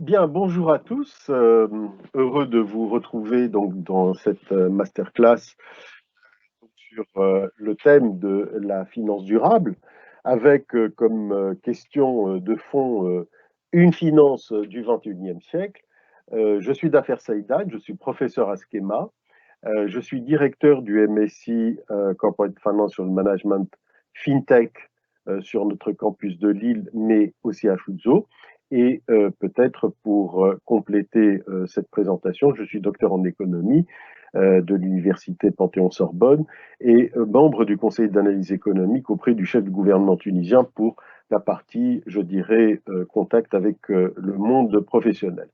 Bien, bonjour à tous. Heureux de vous retrouver donc dans cette masterclass sur le thème de la finance durable, avec comme question de fond une finance du 21e siècle. Je suis Dafer Saïdad, je suis professeur à Schema, je suis directeur du MSI Corporate Financial Management FinTech sur notre campus de Lille, mais aussi à Fuzhou. Et peut-être pour compléter cette présentation, je suis docteur en économie de l'université Panthéon-Sorbonne et membre du conseil d'analyse économique auprès du chef du gouvernement tunisien pour la partie, je dirais, contact avec le monde professionnel.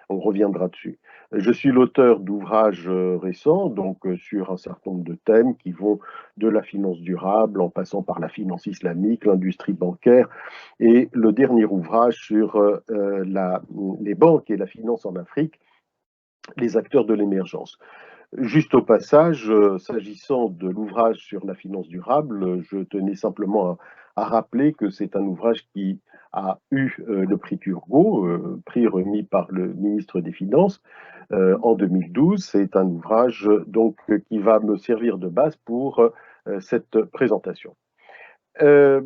On reviendra dessus. Je suis l'auteur d'ouvrages récents, donc sur un certain nombre de thèmes qui vont de la finance durable en passant par la finance islamique, l'industrie bancaire et le dernier ouvrage sur les banques et la finance en Afrique, les acteurs de l'émergence. Juste au passage, s'agissant de l'ouvrage sur la finance durable, je tenais simplement à rappeler que c'est un ouvrage qui a eu le prix Turgot, prix remis par le ministre des Finances en 2012. C'est un ouvrage donc qui va me servir de base pour cette présentation. Euh,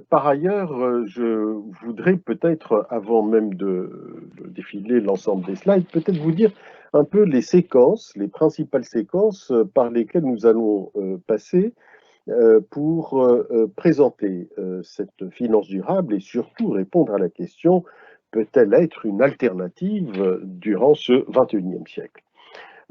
Par ailleurs, je voudrais peut-être, avant même de défiler l'ensemble des slides, peut-être vous dire un peu les séquences, les principales séquences par lesquelles nous allons passer pour présenter cette finance durable et surtout répondre à la question, peut-elle être une alternative durant ce 21e siècle?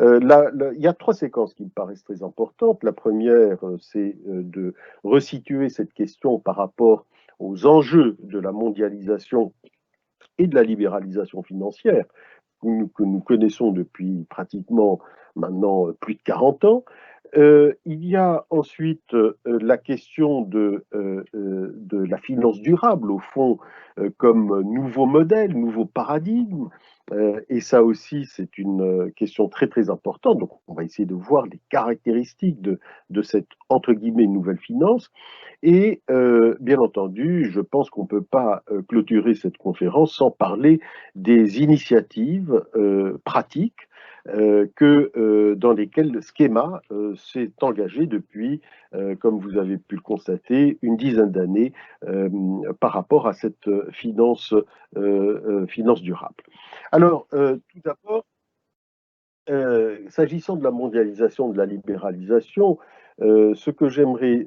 Il y a trois séquences qui me paraissent très importantes. La première, c'est de resituer cette question par rapport aux enjeux de la mondialisation et de la libéralisation financière que nous connaissons depuis pratiquement maintenant plus de 40 ans. Il y a ensuite la question de la finance durable, au fond, comme nouveau modèle, nouveau paradigme. Et ça aussi, c'est une question très, très importante. Donc, on va essayer de voir les caractéristiques de cette, entre guillemets, nouvelle finance. Et bien entendu, je pense qu'on ne peut pas clôturer cette conférence sans parler des initiatives pratiques dans lesquelles le Schema s'est engagé depuis, comme vous avez pu le constater, une dizaine d'années par rapport à cette finance durable. Alors, tout d'abord, s'agissant de la mondialisation, de la libéralisation, ce que j'aimerais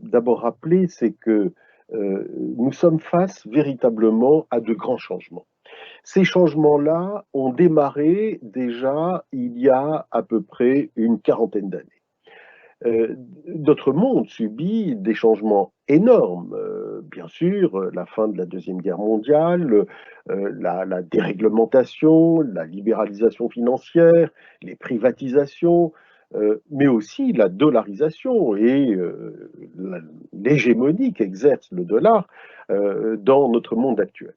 d'abord rappeler, c'est que nous sommes face véritablement à de grands changements. Ces changements-là ont démarré déjà il y a à peu près une quarantaine d'années. Euh, Notre monde subit des changements énormes. Bien sûr, la fin de la Deuxième Guerre mondiale, la déréglementation, la libéralisation financière, les privatisations, mais aussi la dollarisation et l'hégémonie qu'exerce le dollar dans notre monde actuel.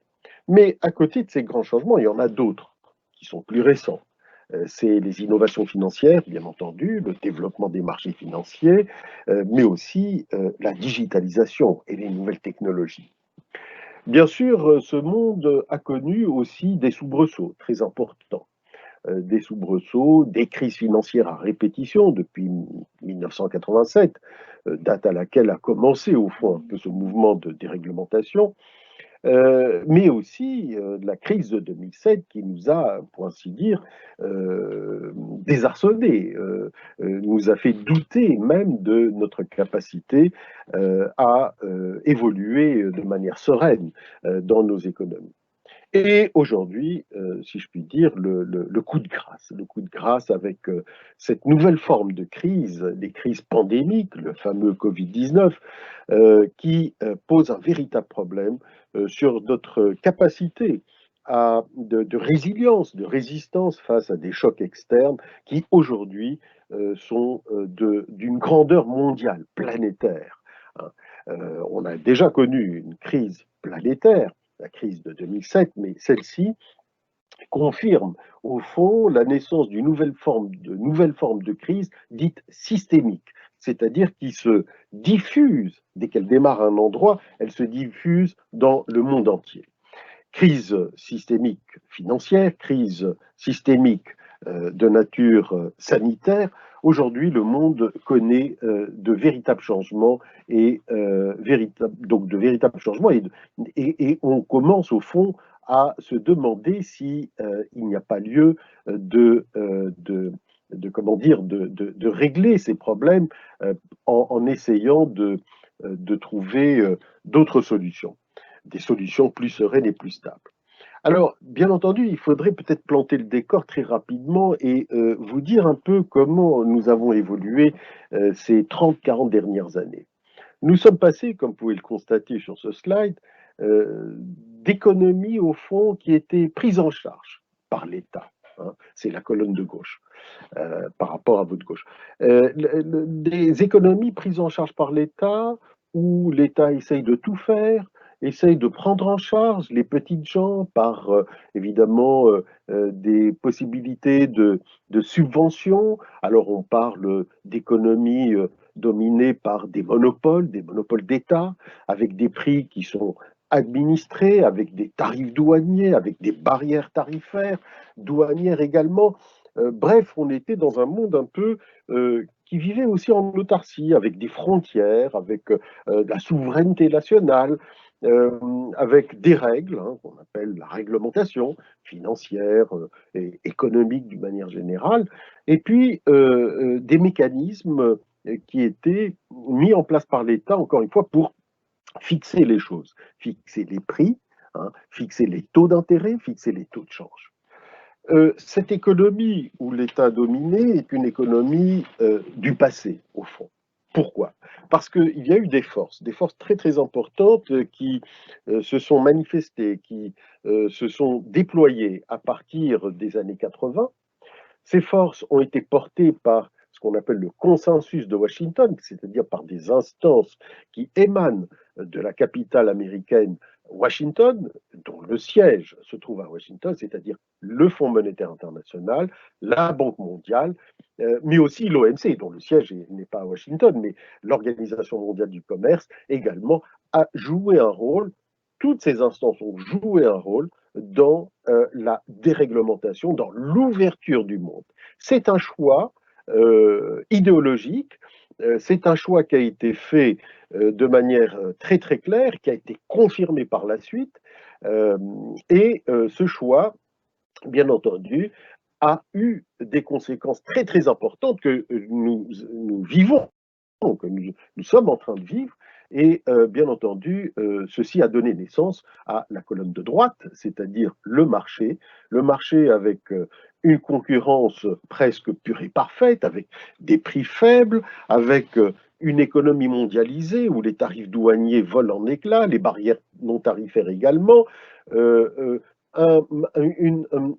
Mais à côté de ces grands changements, il y en a d'autres qui sont plus récents. C'est les innovations financières, bien entendu, le développement des marchés financiers, mais aussi la digitalisation et les nouvelles technologies. Bien sûr, ce monde a connu aussi des soubresauts très importants. Des soubresauts, des crises financières à répétition depuis 1987, date à laquelle a commencé au fond un peu ce mouvement de déréglementation, mais aussi la crise de 2007 qui nous a, pour ainsi dire, désarçonnés, nous a fait douter même de notre capacité à évoluer de manière sereine dans nos économies. Et aujourd'hui, si je puis dire, le coup de grâce. Le coup de grâce avec cette nouvelle forme de crise, les crises pandémiques, le fameux Covid-19, qui pose un véritable problème sur notre capacité de résilience, de résistance face à des chocs externes qui aujourd'hui sont d'une grandeur mondiale, planétaire. Hein. On a déjà connu une crise planétaire, la crise de 2007, mais celle-ci confirme au fond la naissance d'une nouvelle forme de crise dite systémique, c'est-à-dire qui se diffuse, dès qu'elle démarre à un endroit, elle se diffuse dans le monde entier. crise systémique financière, crise systémique de nature sanitaire. Aujourd'hui, le monde connaît de véritables changements donc de véritables changements et on commence au fond à se demander si il n'y a pas lieu comment dire, de régler ces problèmes en essayant de trouver d'autres solutions, des solutions plus sereines et plus stables. Alors, bien entendu, il faudrait peut-être planter le décor très rapidement et vous dire un peu comment nous avons évolué ces 30-40 dernières années. Nous sommes passés, comme vous pouvez le constater sur ce slide, d'économies au fond qui étaient prises en charge par l'État. Hein, c'est la colonne de gauche par rapport à votre gauche. Des économies prises en charge par l'État où l'État essaye de tout faire, essaye de prendre en charge les petites gens par évidemment des possibilités de subventions. Alors on parle d'économies dominées par des monopoles d'État, avec des prix qui sont administrés, avec des tarifs douaniers, avec des barrières tarifaires douanières également. Bref, on était dans un monde un peu qui vivait aussi en autarcie, avec des frontières, avec la souveraineté nationale, avec des règles hein, qu'on appelle la réglementation financière et économique d'une manière générale, et puis des mécanismes qui étaient mis en place par l'État, encore une fois, pour fixer les choses, fixer les prix, hein, fixer les taux d'intérêt, fixer les taux de change. Cette économie où l'État dominé est une économie du passé, au fond. Pourquoi? Parce qu'il y a eu des forces très très importantes qui se sont manifestées, qui se sont déployées à partir des années 80. Ces forces ont été portées par ce qu'on appelle le consensus de Washington, c'est-à-dire par des instances qui émanent de la capitale américaine, Washington, dont le siège se trouve à Washington, c'est-à-dire le Fonds monétaire international, la Banque mondiale, mais aussi l'OMC, dont le siège n'est pas à Washington, mais l'Organisation mondiale du commerce également a joué un rôle. Toutes ces instances ont joué un rôle dans la déréglementation, dans l'ouverture du monde. C'est un choix idéologique, c'est un choix qui a été fait de manière très très claire, qui a été confirmé par la suite, et ce choix, bien entendu, a eu des conséquences très très importantes que nous vivons, que nous sommes en train de vivre. Et bien entendu, ceci a donné naissance à la colonne de droite, c'est-à-dire le marché avec une concurrence presque pure et parfaite, avec des prix faibles, avec une économie mondialisée où les tarifs douaniers volent en éclats, les barrières non tarifaires également, euh,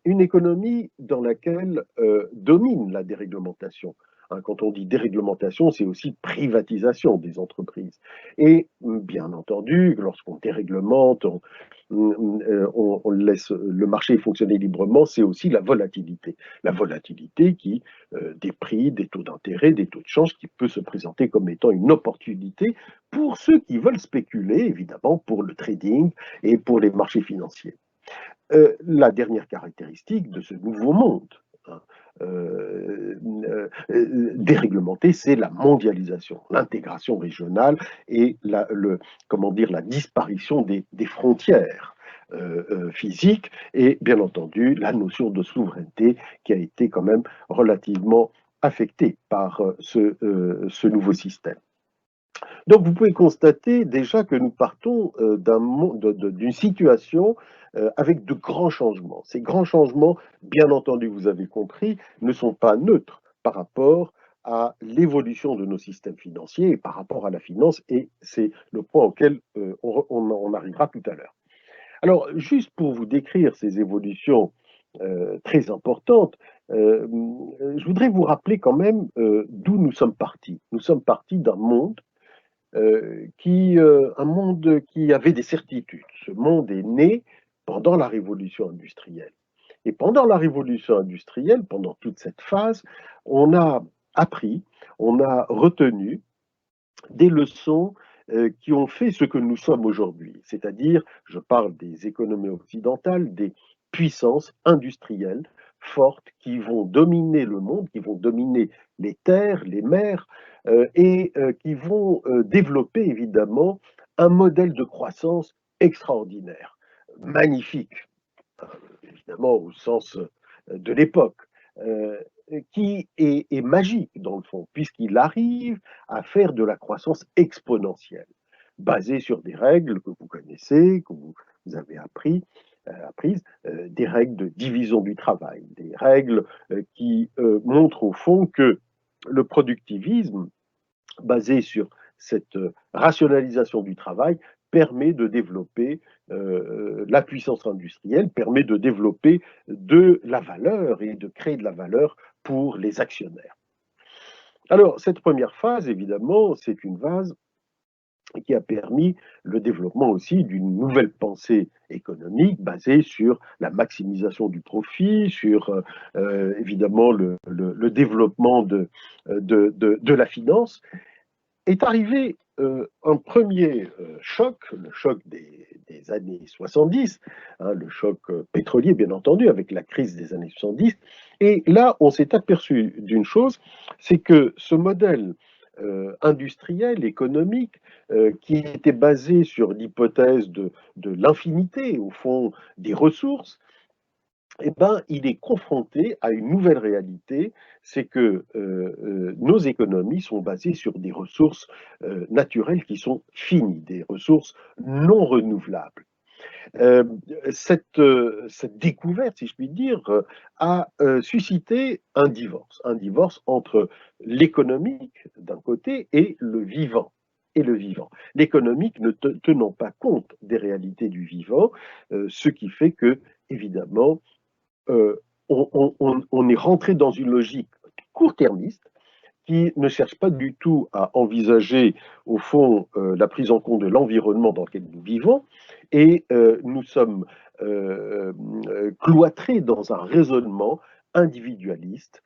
une économie dans laquelle domine la déréglementation. Hein, quand on dit déréglementation, c'est aussi privatisation des entreprises. Et bien entendu, lorsqu'on déréglemente, on laisse le marché fonctionner librement, c'est aussi la volatilité. La volatilité des prix, des taux d'intérêt, des taux de change, qui peut se présenter comme étant une opportunité pour ceux qui veulent spéculer, évidemment, pour le trading et pour les marchés financiers. La dernière caractéristique de ce nouveau monde hein, déréglementé, c'est la mondialisation, l'intégration régionale et comment dire, la disparition des frontières physiques et bien entendu la notion de souveraineté qui a été quand même relativement affectée par ce nouveau système. Donc, vous pouvez constater déjà que nous partons d'une situation avec de grands changements. Ces grands changements, bien entendu, vous avez compris, ne sont pas neutres par rapport à l'évolution de nos systèmes financiers et par rapport à la finance, et c'est le point auquel on arrivera tout à l'heure. Alors, juste pour vous décrire ces évolutions très importantes, je voudrais vous rappeler quand même d'où nous sommes partis. Nous sommes partis d'un monde un monde qui avait des certitudes. Ce monde est né pendant la révolution industrielle. Et pendant la révolution industrielle, pendant toute cette phase, on a appris, on a retenu des leçons qui ont fait ce que nous sommes aujourd'hui. C'est-à-dire, je parle des économies occidentales, des puissances industrielles fortes qui vont dominer le monde, qui vont dominer les terres, les mers, et qui vont développer évidemment un modèle de croissance extraordinaire, magnifique, évidemment au sens de l'époque, euh, qui est magique dans le fond, puisqu'il arrive à faire de la croissance exponentielle, basée sur des règles que vous connaissez, que vous avez apprises, des règles de division du travail, des règles qui montrent au fond que le productivisme, basé sur cette rationalisation du travail, permet de développer la puissance industrielle, permet de développer de la valeur et de créer de la valeur pour les actionnaires. Alors, cette première phase, évidemment, c'est une phase qui a permis le développement aussi d'une nouvelle pensée économique basée sur la maximisation du profit, sur évidemment le développement de la finance. Est arrivé un premier choc, le choc des années 70, hein, le choc pétrolier bien entendu, avec la crise des années 70. Et là, on s'est aperçu d'une chose, c'est que ce modèle industriel, économique, qui était basé sur l'hypothèse de l'infinité, au fond, des ressources, eh ben, il est confronté à une nouvelle réalité, c'est que nos économies sont basées sur des ressources naturelles qui sont finies, des ressources non renouvelables. Euh, cette découverte, si je puis dire, a suscité un divorce entre l'économique d'un côté et le vivant. Et le vivant. L'économique ne tenant pas compte des réalités du vivant, ce qui fait que, évidemment, euh, on est rentré dans une logique court-termiste qui ne cherche pas du tout à envisager, au fond, la prise en compte de l'environnement dans lequel nous vivons, et nous sommes cloîtrés dans un raisonnement individualiste,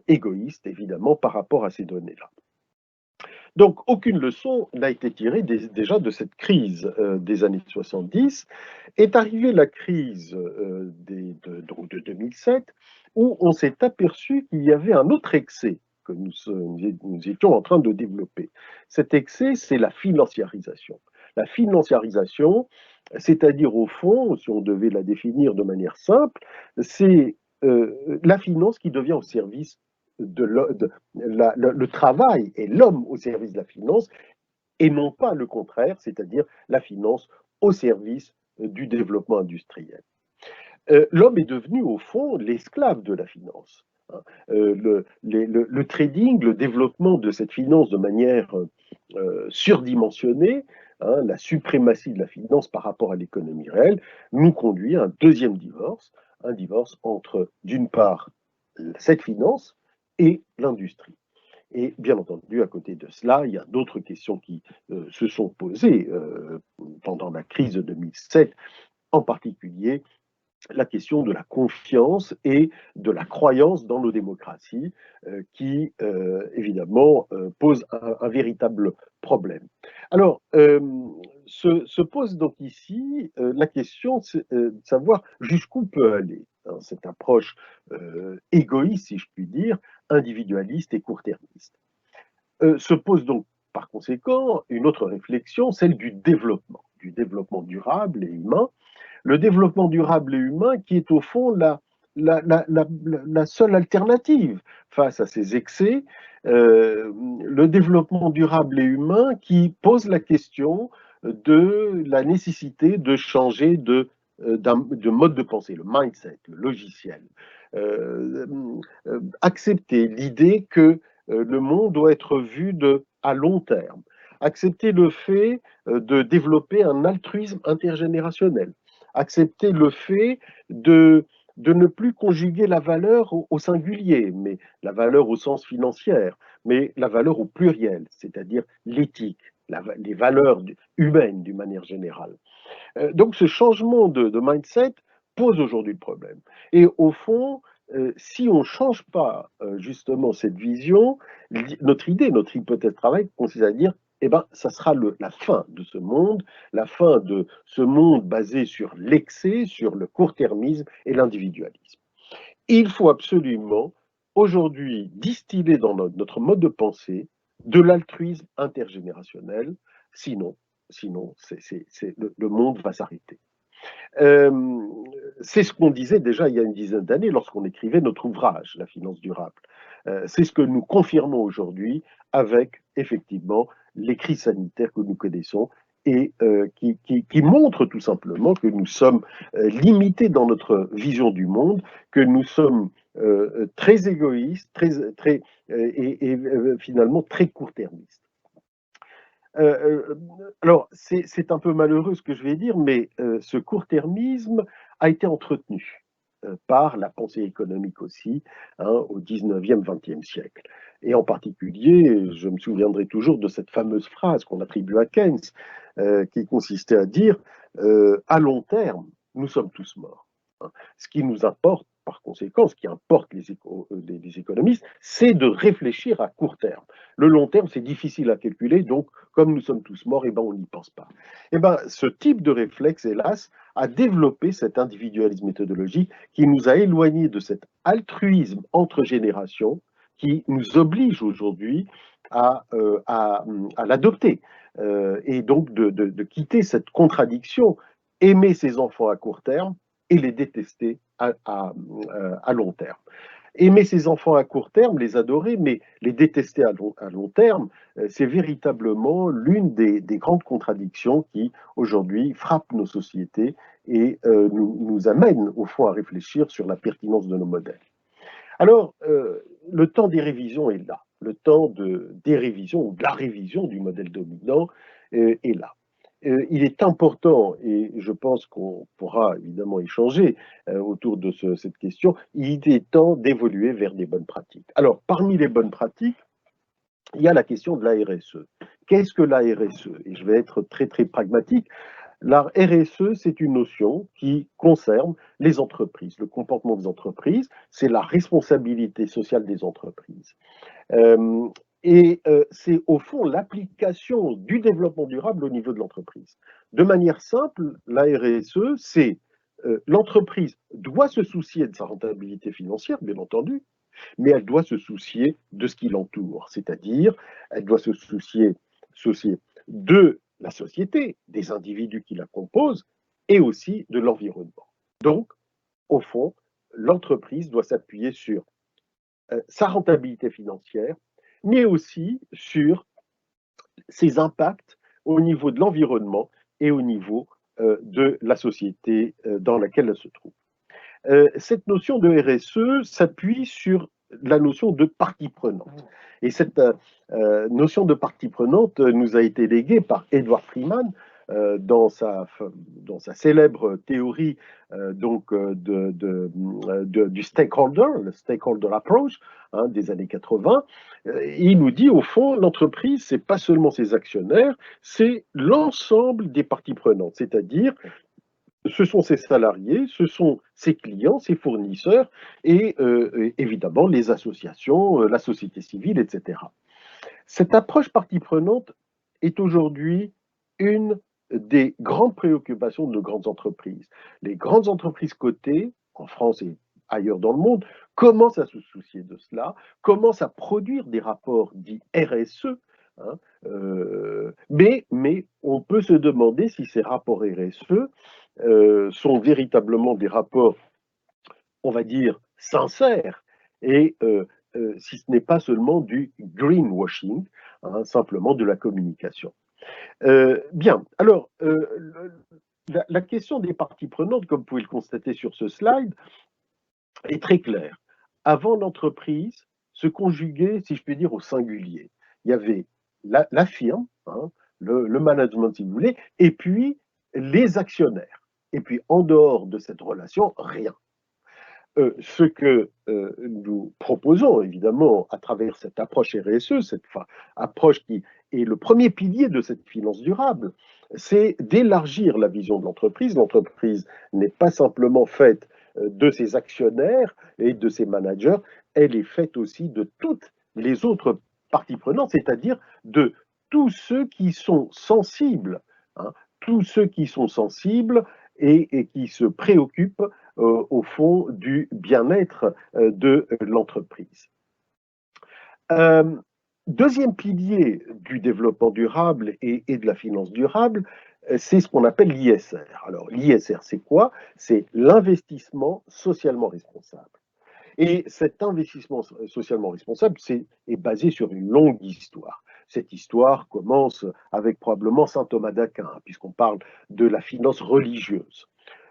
égoïste, évidemment, par rapport à ces données-là. Donc, aucune leçon n'a été tirée déjà de cette crise des années 70. Est arrivée la crise donc de 2007, où on s'est aperçu qu'il y avait un autre excès que nous étions en train de développer. Cet excès, c'est la financiarisation. La financiarisation, c'est-à-dire au fond, si on devait la définir de manière simple, c'est la finance qui devient au service le travail et l'homme au service de la finance, et non pas le contraire, c'est-à-dire la finance au service du développement industriel. L'homme est devenu au fond l'esclave de la finance. Le trading, le développement de cette finance de manière surdimensionnée, hein, la suprématie de la finance par rapport à l'économie réelle, nous conduit à un deuxième divorce, un divorce entre, d'une part, cette finance et l'industrie. Et bien entendu, à côté de cela, il y a d'autres questions qui se sont posées pendant la crise de 2007, en particulier la question de la confiance et de la croyance dans nos démocraties, qui évidemment pose un véritable problème. Alors, se pose donc ici la question de savoir jusqu'où peut aller hein, cette approche égoïste, si je puis dire, individualiste et court-termiste. Se pose donc par conséquent une autre réflexion, celle du développement durable et humain, le développement durable et humain qui est au fond la seule alternative face à ces excès, le développement durable et humain qui pose la question de la nécessité de changer de mode de pensée, le mindset, le logiciel. Euh, Accepter l'idée que le monde doit être vu à long terme, accepter le fait de développer un altruisme intergénérationnel, accepter le fait de ne plus conjuguer la valeur au singulier, mais la valeur au sens financier, mais la valeur au pluriel, c'est-à-dire l'éthique, les valeurs humaines d'une manière générale. Donc ce changement de mindset pose aujourd'hui le problème. Et au fond, si on ne change pas justement cette vision, notre idée, notre hypothèse de travail consiste à dire eh ben, ça sera la fin de ce monde, la fin de ce monde basé sur l'excès, sur le court-termisme et l'individualisme. Il faut absolument, aujourd'hui, distiller dans notre mode de pensée de l'altruisme intergénérationnel, sinon, le monde va s'arrêter. Euh, c'est ce qu'on disait déjà il y a une dizaine d'années lorsqu'on écrivait notre ouvrage, La finance durable. C'est ce que nous confirmons aujourd'hui avec, effectivement, les crises sanitaires que nous connaissons et qui montrent tout simplement que nous sommes limités dans notre vision du monde, que nous sommes très égoïstes et finalement très court-termistes. Alors, c'est un peu malheureux ce que je vais dire, mais ce court-termisme a été entretenu par la pensée économique aussi, hein, au 19e, 20e siècle. Et en particulier, je me souviendrai toujours de cette fameuse phrase qu'on attribue à Keynes, qui consistait à dire à long terme, nous sommes tous morts. Hein. Ce qui nous importe, par conséquent, ce qui importe les économistes, c'est de réfléchir à court terme. Le long terme, c'est difficile à calculer, donc comme nous sommes tous morts, eh ben, on n'y pense pas. Eh ben, ce type de réflexe, hélas, a développé cet individualisme méthodologique qui nous a éloignés de cet altruisme entre générations qui nous oblige aujourd'hui à l'adopter. Et donc de quitter cette contradiction, aimer ses enfants à court terme et les détester à long terme. Aimer ses enfants à court terme, les adorer, mais les détester à long terme, c'est véritablement l'une des grandes contradictions qui, aujourd'hui, frappent nos sociétés et nous amènent, au fond, à réfléchir sur la pertinence de nos modèles. Alors, le temps des révisions est là. Le temps des révisions ou de la révision du modèle dominant est là. Il est important, et je pense qu'on pourra évidemment échanger autour de cette question, il est temps d'évoluer vers des bonnes pratiques. Alors, parmi les bonnes pratiques, il y a la question de la RSE. Qu'est-ce que la RSE? Et je vais être très, très pragmatique. La RSE, c'est une notion qui concerne les entreprises, le comportement des entreprises, c'est la responsabilité sociale des entreprises. Euh, c'est au fond l'application du développement durable au niveau de l'entreprise. De manière simple, la RSE, c'est l'entreprise doit se soucier de sa rentabilité financière, bien entendu, mais elle doit se soucier de ce qui l'entoure, c'est-à-dire elle doit soucier de la société, des individus qui la composent, et aussi de l'environnement. Donc, au fond, l'entreprise doit s'appuyer sur sa rentabilité financière, mais aussi sur ses impacts au niveau de l'environnement et au niveau de la société dans laquelle elle se trouve. Cette notion de RSE s'appuie sur la notion de partie prenante. Et cette notion de partie prenante nous a été léguée par Edward Freeman dans sa célèbre théorie du stakeholder, le stakeholder approach hein, des années 80. Il nous dit au fond, l'entreprise, c'est pas seulement ses actionnaires, c'est l'ensemble des parties prenantes, c'est-à-dire ce sont ses salariés, ce sont ses clients, ses fournisseurs et évidemment les associations, la société civile, etc. Cette approche partie prenante est aujourd'hui une des grandes préoccupations de nos grandes entreprises. Les grandes entreprises cotées, en France et ailleurs dans le monde, commencent à se soucier de cela, commencent à produire des rapports dits RSE, hein, mais on peut se demander si ces rapports RSE sont véritablement des rapports, on va dire, sincères, et si ce n'est pas seulement du greenwashing, hein, simplement de la communication. Bien, alors, la question des parties prenantes, comme vous pouvez le constater sur ce slide, est très claire. Avant l'entreprise, se conjuguait, si je puis dire, au singulier. Il y avait la firme, hein, le management, si vous voulez, et puis les actionnaires. Et puis, en dehors de cette relation, rien. Ce que nous proposons, évidemment, à travers cette approche RSE, cette approche qui est le premier pilier de cette finance durable, c'est d'élargir la vision de l'entreprise. L'entreprise n'est pas simplement faite de ses actionnaires et de ses managers, elle est faite aussi de toutes les autres parties prenantes, c'est-à-dire de tous ceux qui sont sensibles, hein, tous ceux qui sont sensibles et qui se préoccupent au fond du bien-être de l'entreprise. Deuxième pilier du développement durable et de la finance durable, c'est ce qu'on appelle l'ISR. Alors l'ISR, c'est quoi? C'est l'investissement socialement responsable. Et cet investissement socialement responsable est basé sur une longue histoire. Cette histoire commence avec probablement saint Thomas d'Aquin, puisqu'on parle de la finance religieuse.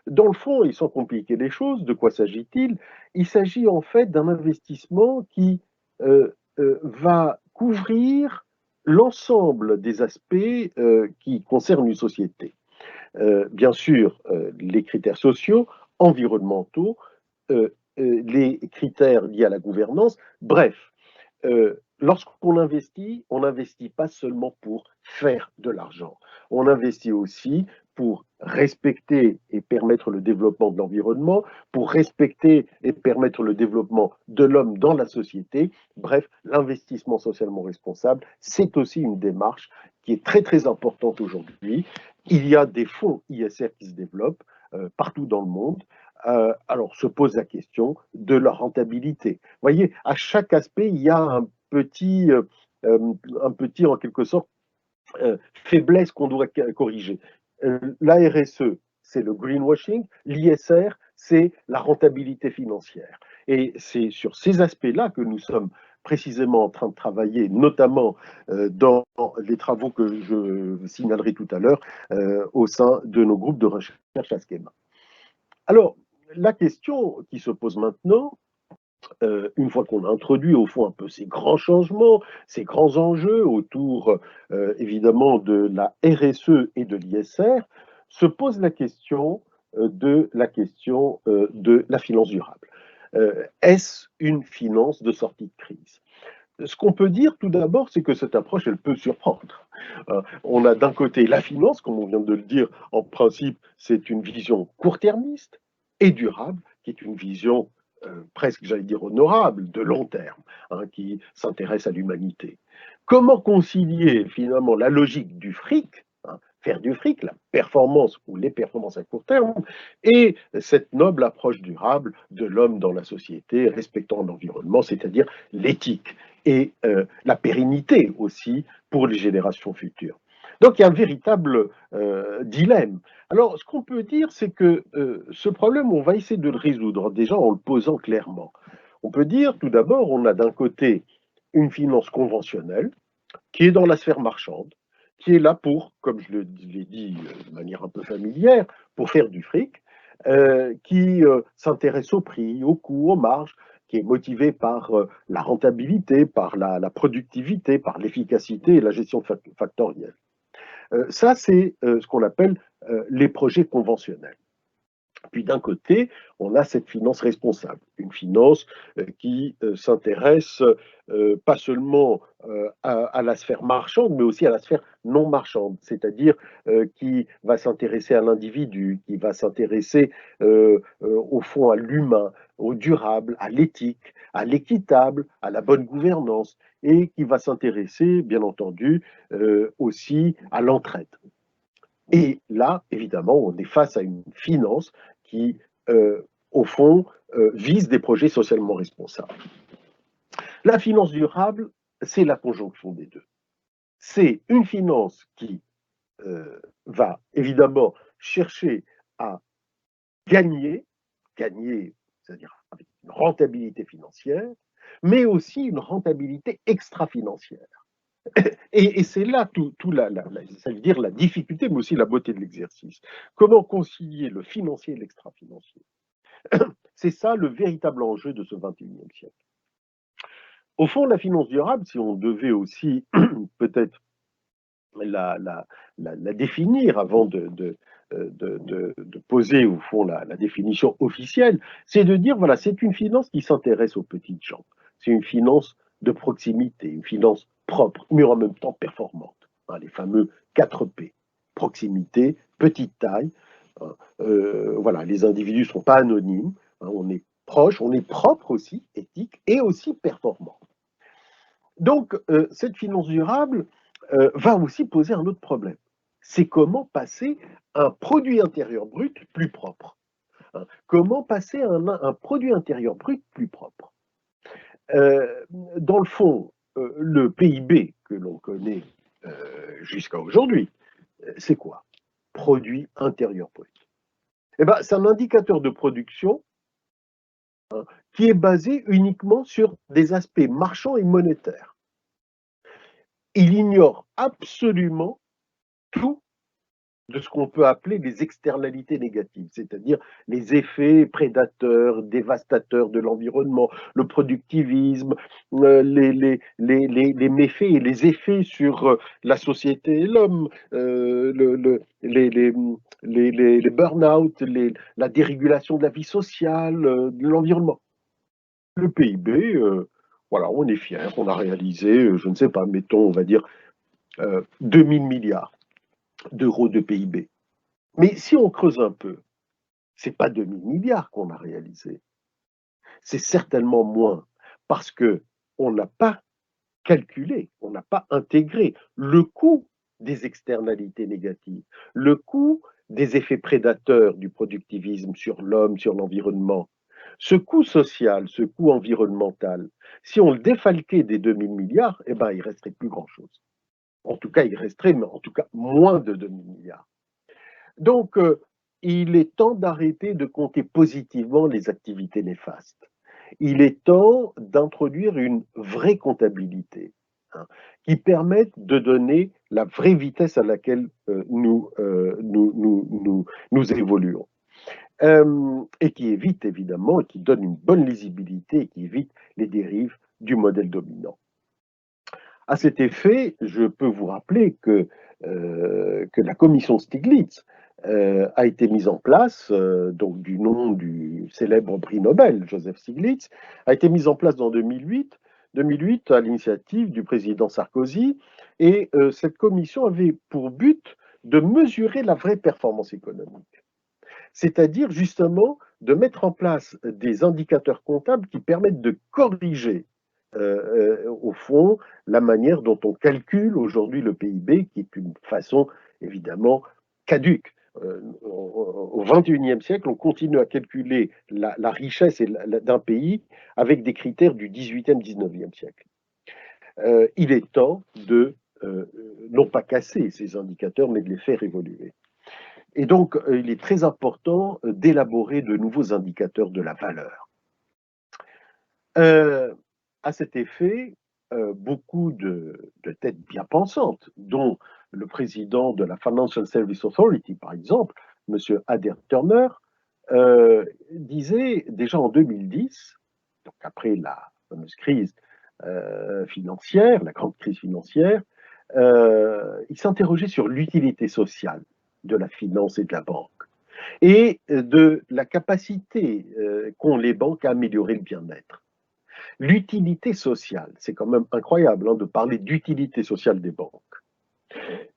Dans le fond, et sans compliquer les choses, de quoi s'agit-il? Il s'agit en fait d'un investissement qui va couvrir l'ensemble des aspects qui concernent une société. Bien sûr, les critères sociaux, environnementaux, les critères liés à la gouvernance. Bref, lorsqu'on investit, on n'investit pas seulement pour faire de l'argent. On investit aussi pour respecter et permettre le développement de l'environnement, pour respecter et permettre le développement de l'homme dans la société. Bref, l'investissement socialement responsable, c'est aussi une démarche qui est très très importante aujourd'hui. Il y a des fonds ISR qui se développent partout dans le monde. Alors se pose la question de leur rentabilité. Vous voyez, à chaque aspect, il y a un petit en quelque sorte, faiblesse qu'on doit corriger. La RSE, c'est le greenwashing, l'ISR, c'est la rentabilité financière. Et c'est sur ces aspects-là que nous sommes précisément en train de travailler, notamment dans les travaux que je signalerai tout à l'heure au sein de nos groupes de recherche à Schema. Alors, la question qui se pose maintenant, une fois qu'on a introduit au fond un peu ces grands changements, ces grands enjeux autour évidemment de la RSE et de l'ISR, se pose la question de la finance durable. Est-ce une finance de sortie de crise? Ce qu'on peut dire tout d'abord, c'est que cette approche, elle peut surprendre. On a d'un côté la finance, comme on vient de le dire, en principe, c'est une vision court-termiste et durable, qui est une vision presque, j'allais dire, honorable, de long terme, hein, qui s'intéresse à l'humanité. Comment concilier finalement la logique du fric, hein, faire du fric, la performance ou les performances à court terme, et cette noble approche durable de l'homme dans la société, respectant l'environnement, c'est-à-dire l'éthique et la pérennité aussi pour les générations futures. Donc il y a un véritable dilemme. Alors ce qu'on peut dire, c'est que ce problème, on va essayer de le résoudre déjà en le posant clairement. On peut dire tout d'abord, on a d'un côté une finance conventionnelle qui est dans la sphère marchande, qui est là pour, comme je l'ai dit de manière un peu familière, pour faire du fric, qui s'intéresse au prix, au coût, aux marges, qui est motivé par la rentabilité, par la productivité, par l'efficacité et la gestion factorielle. Ça, c'est ce qu'on appelle les projets conventionnels. Puis d'un côté, on a cette finance responsable, une finance qui s'intéresse pas seulement à la sphère marchande, mais aussi à la sphère non marchande, c'est-à-dire qui va s'intéresser à l'individu, qui va s'intéresser au fond à l'humain, au durable, à l'éthique, à l'équitable, à la bonne gouvernance, et qui va s'intéresser, bien entendu, aussi à l'entraide. Et là, évidemment, on est face à une finance qui, au fond, vise des projets socialement responsables. La finance durable, c'est la conjonction des deux. C'est une finance qui va évidemment chercher à gagner, c'est-à-dire avec une rentabilité financière, mais aussi une rentabilité extra-financière. Et c'est là ça veut dire la difficulté, mais aussi la beauté de l'exercice. Comment concilier le financier et l'extra-financier? C'est ça le véritable enjeu de ce 21e siècle. Au fond, la finance durable, si on devait aussi peut-être la définir avant de poser au fond la définition officielle, c'est de dire, voilà, c'est une finance qui s'intéresse aux petites gens. C'est une finance de proximité, une finance propre, mais en même temps performante. Hein, les fameux 4 P. Proximité, petite taille. Hein, voilà, les individus ne sont pas anonymes. Hein, on est proche, on est propre aussi, éthique, et aussi performant. Donc, cette finance durable, va aussi poser un autre problème. C'est comment passer un produit intérieur brut plus propre. Hein. Comment passer un produit intérieur brut plus propre. Dans le fond, le PIB que l'on connaît jusqu'à aujourd'hui, c'est quoi? Produit intérieur brut. Eh ben, c'est un indicateur de production qui est basé uniquement sur des aspects marchands et monétaires. Il ignore absolument tout de ce qu'on peut appeler les externalités négatives, c'est-à-dire les effets prédateurs, dévastateurs de l'environnement, le productivisme, les méfaits et les effets sur la société et l'homme, les burn-out, la dérégulation de la vie sociale, de l'environnement. Le PIB, voilà, on est fier, on a réalisé, je ne sais pas, mettons, on va dire 2000 milliards d'euros de PIB. Mais si on creuse un peu, c'est pas 2000 milliards qu'on a réalisé, c'est certainement moins, parce que on n'a pas calculé, on n'a pas intégré le coût des externalités négatives, le coût des effets prédateurs du productivisme sur l'homme, sur l'environnement. Ce coût social, ce coût environnemental, si on le défalquait des 2000 milliards, eh ben, il resterait plus grand-chose. En tout cas, il resterait, mais en tout cas, moins de 2000 milliards. Donc, il est temps d'arrêter de compter positivement les activités néfastes. Il est temps d'introduire une vraie comptabilité hein, qui permette de donner la vraie vitesse à laquelle nous évoluons. Et qui évite évidemment, et qui donne une bonne lisibilité et qui évite les dérives du modèle dominant. À cet effet, je peux vous rappeler que la commission Stiglitz a été mise en place, donc du nom du célèbre prix Nobel, Joseph Stiglitz, a été mise en place en 2008 à l'initiative du président Sarkozy, et cette commission avait pour but de mesurer la vraie performance économique, c'est-à-dire justement de mettre en place des indicateurs comptables qui permettent de corriger au fond, la manière dont on calcule aujourd'hui le PIB, qui est une façon évidemment caduque. Au XXIe siècle, on continue à calculer la richesse d'un pays avec des critères du XVIIIe, XIXe siècle. Il est temps de non pas casser ces indicateurs, mais de les faire évoluer. Et donc, il est très important d'élaborer de nouveaux indicateurs de la valeur. À cet effet, beaucoup de têtes bien pensantes, dont le président de la Financial Services Authority, par exemple, M. Adair Turner, disait déjà en 2010, donc après la fameuse crise financière, la grande crise financière, il s'interrogeait sur l'utilité sociale de la finance et de la banque et de la capacité qu'ont les banques à améliorer le bien-être. L'utilité sociale, c'est quand même incroyable hein, de parler d'utilité sociale des banques.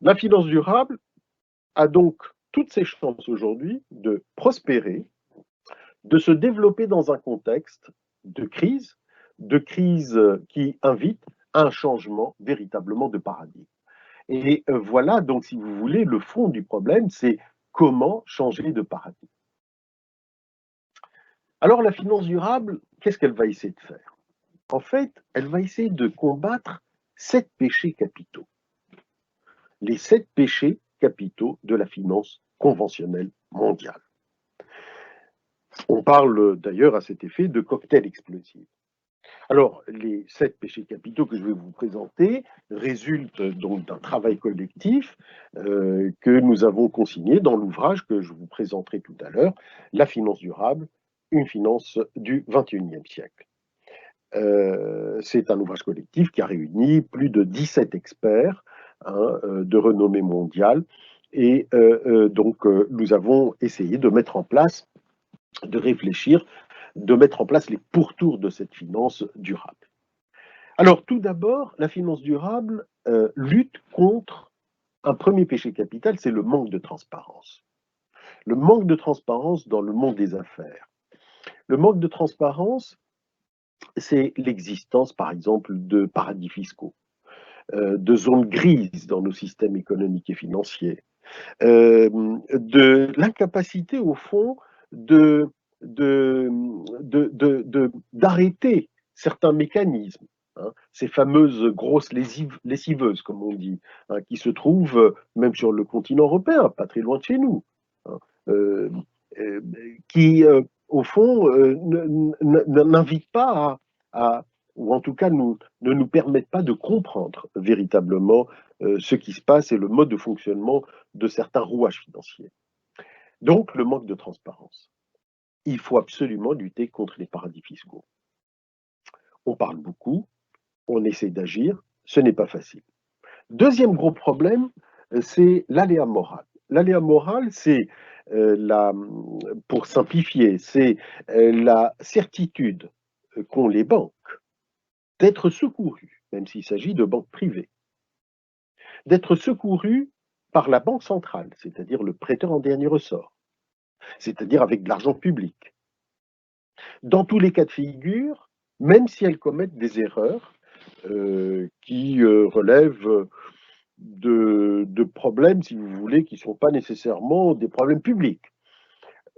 La finance durable a donc toutes ses chances aujourd'hui de prospérer, de se développer dans un contexte de crise qui invite à un changement véritablement de paradigme. Et voilà donc, si vous voulez, le fond du problème, c'est comment changer de paradigme. Alors la finance durable, qu'est-ce qu'elle va essayer de faire? En fait, elle va essayer de combattre 7 péchés capitaux. Les 7 péchés capitaux de la finance conventionnelle mondiale. On parle d'ailleurs à cet effet de cocktail explosif. Alors, les 7 péchés capitaux que je vais vous présenter résultent donc d'un travail collectif que nous avons consigné dans l'ouvrage que je vous présenterai tout à l'heure, La finance durable, une finance du XXIe siècle. C'est un ouvrage collectif qui a réuni plus de 17 experts hein, de renommée mondiale. Et donc, nous avons essayé de mettre en place, de réfléchir, de mettre en place les pourtours de cette finance durable. Alors, tout d'abord, la finance durable lutte contre un premier péché capital, c'est le manque de transparence. Le manque de transparence dans le monde des affaires. Le manque de transparence, c'est l'existence, par exemple, de paradis fiscaux. de zones grises dans nos systèmes économiques et financiers, de l'incapacité, au fond, de, d'arrêter certains mécanismes, hein, ces fameuses grosses lessiveuses, comme on dit, hein, qui se trouvent même sur le continent européen, pas très loin de chez nous, hein, euh, euh, qui, au fond, n'invitent pas ou en tout cas ne nous permettent pas de comprendre véritablement ce qui se passe et le mode de fonctionnement de certains rouages financiers. Donc, le manque de transparence. Il faut absolument lutter contre les paradis fiscaux. On parle beaucoup, on essaie d'agir, ce n'est pas facile. Deuxième gros problème, c'est l'aléa moral. L'aléa moral, c'est pour simplifier, c'est la certitude qu'ont les banques d'être secourus, même s'il s'agit de banques privées, d'être secourus par la banque centrale, c'est-à-dire le prêteur en dernier ressort, c'est-à-dire avec de l'argent public. Dans tous les cas de figure, même si elles commettent des erreurs qui relèvent de problèmes, si vous voulez, qui ne sont pas nécessairement des problèmes publics.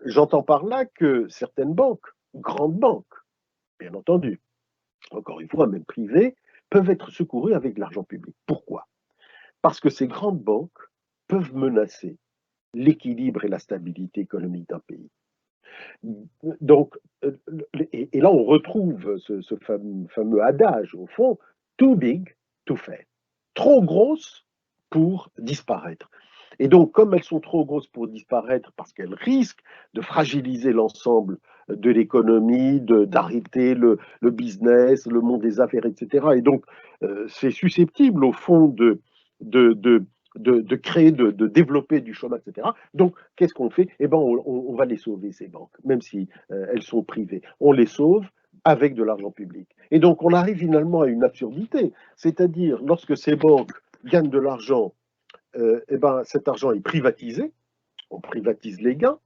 J'entends par là que certaines banques, grandes banques, bien entendu, encore une fois, même privées, peuvent être secourues avec de l'argent public. Pourquoi? Parce que ces grandes banques peuvent menacer l'équilibre et la stabilité économique d'un pays. Donc, et là, on retrouve ce fameux adage, au fond, too big to fail. Trop grosses pour disparaître. Et donc, comme elles sont trop grosses pour disparaître, parce qu'elles risquent de fragiliser l'ensemble de l'économie, d'arrêter le business, le monde des affaires, etc. Et donc, c'est susceptible, au fond, de créer, de développer du chômage, etc. Donc, qu'est-ce qu'on fait? Eh bien, on va les sauver, ces banques, même si elles sont privées. On les sauve avec de l'argent public. Et donc, on arrive finalement à une absurdité, c'est-à-dire, lorsque ces banques gagnent de l'argent, eh ben, cet argent est privatisé, on privatise les gains,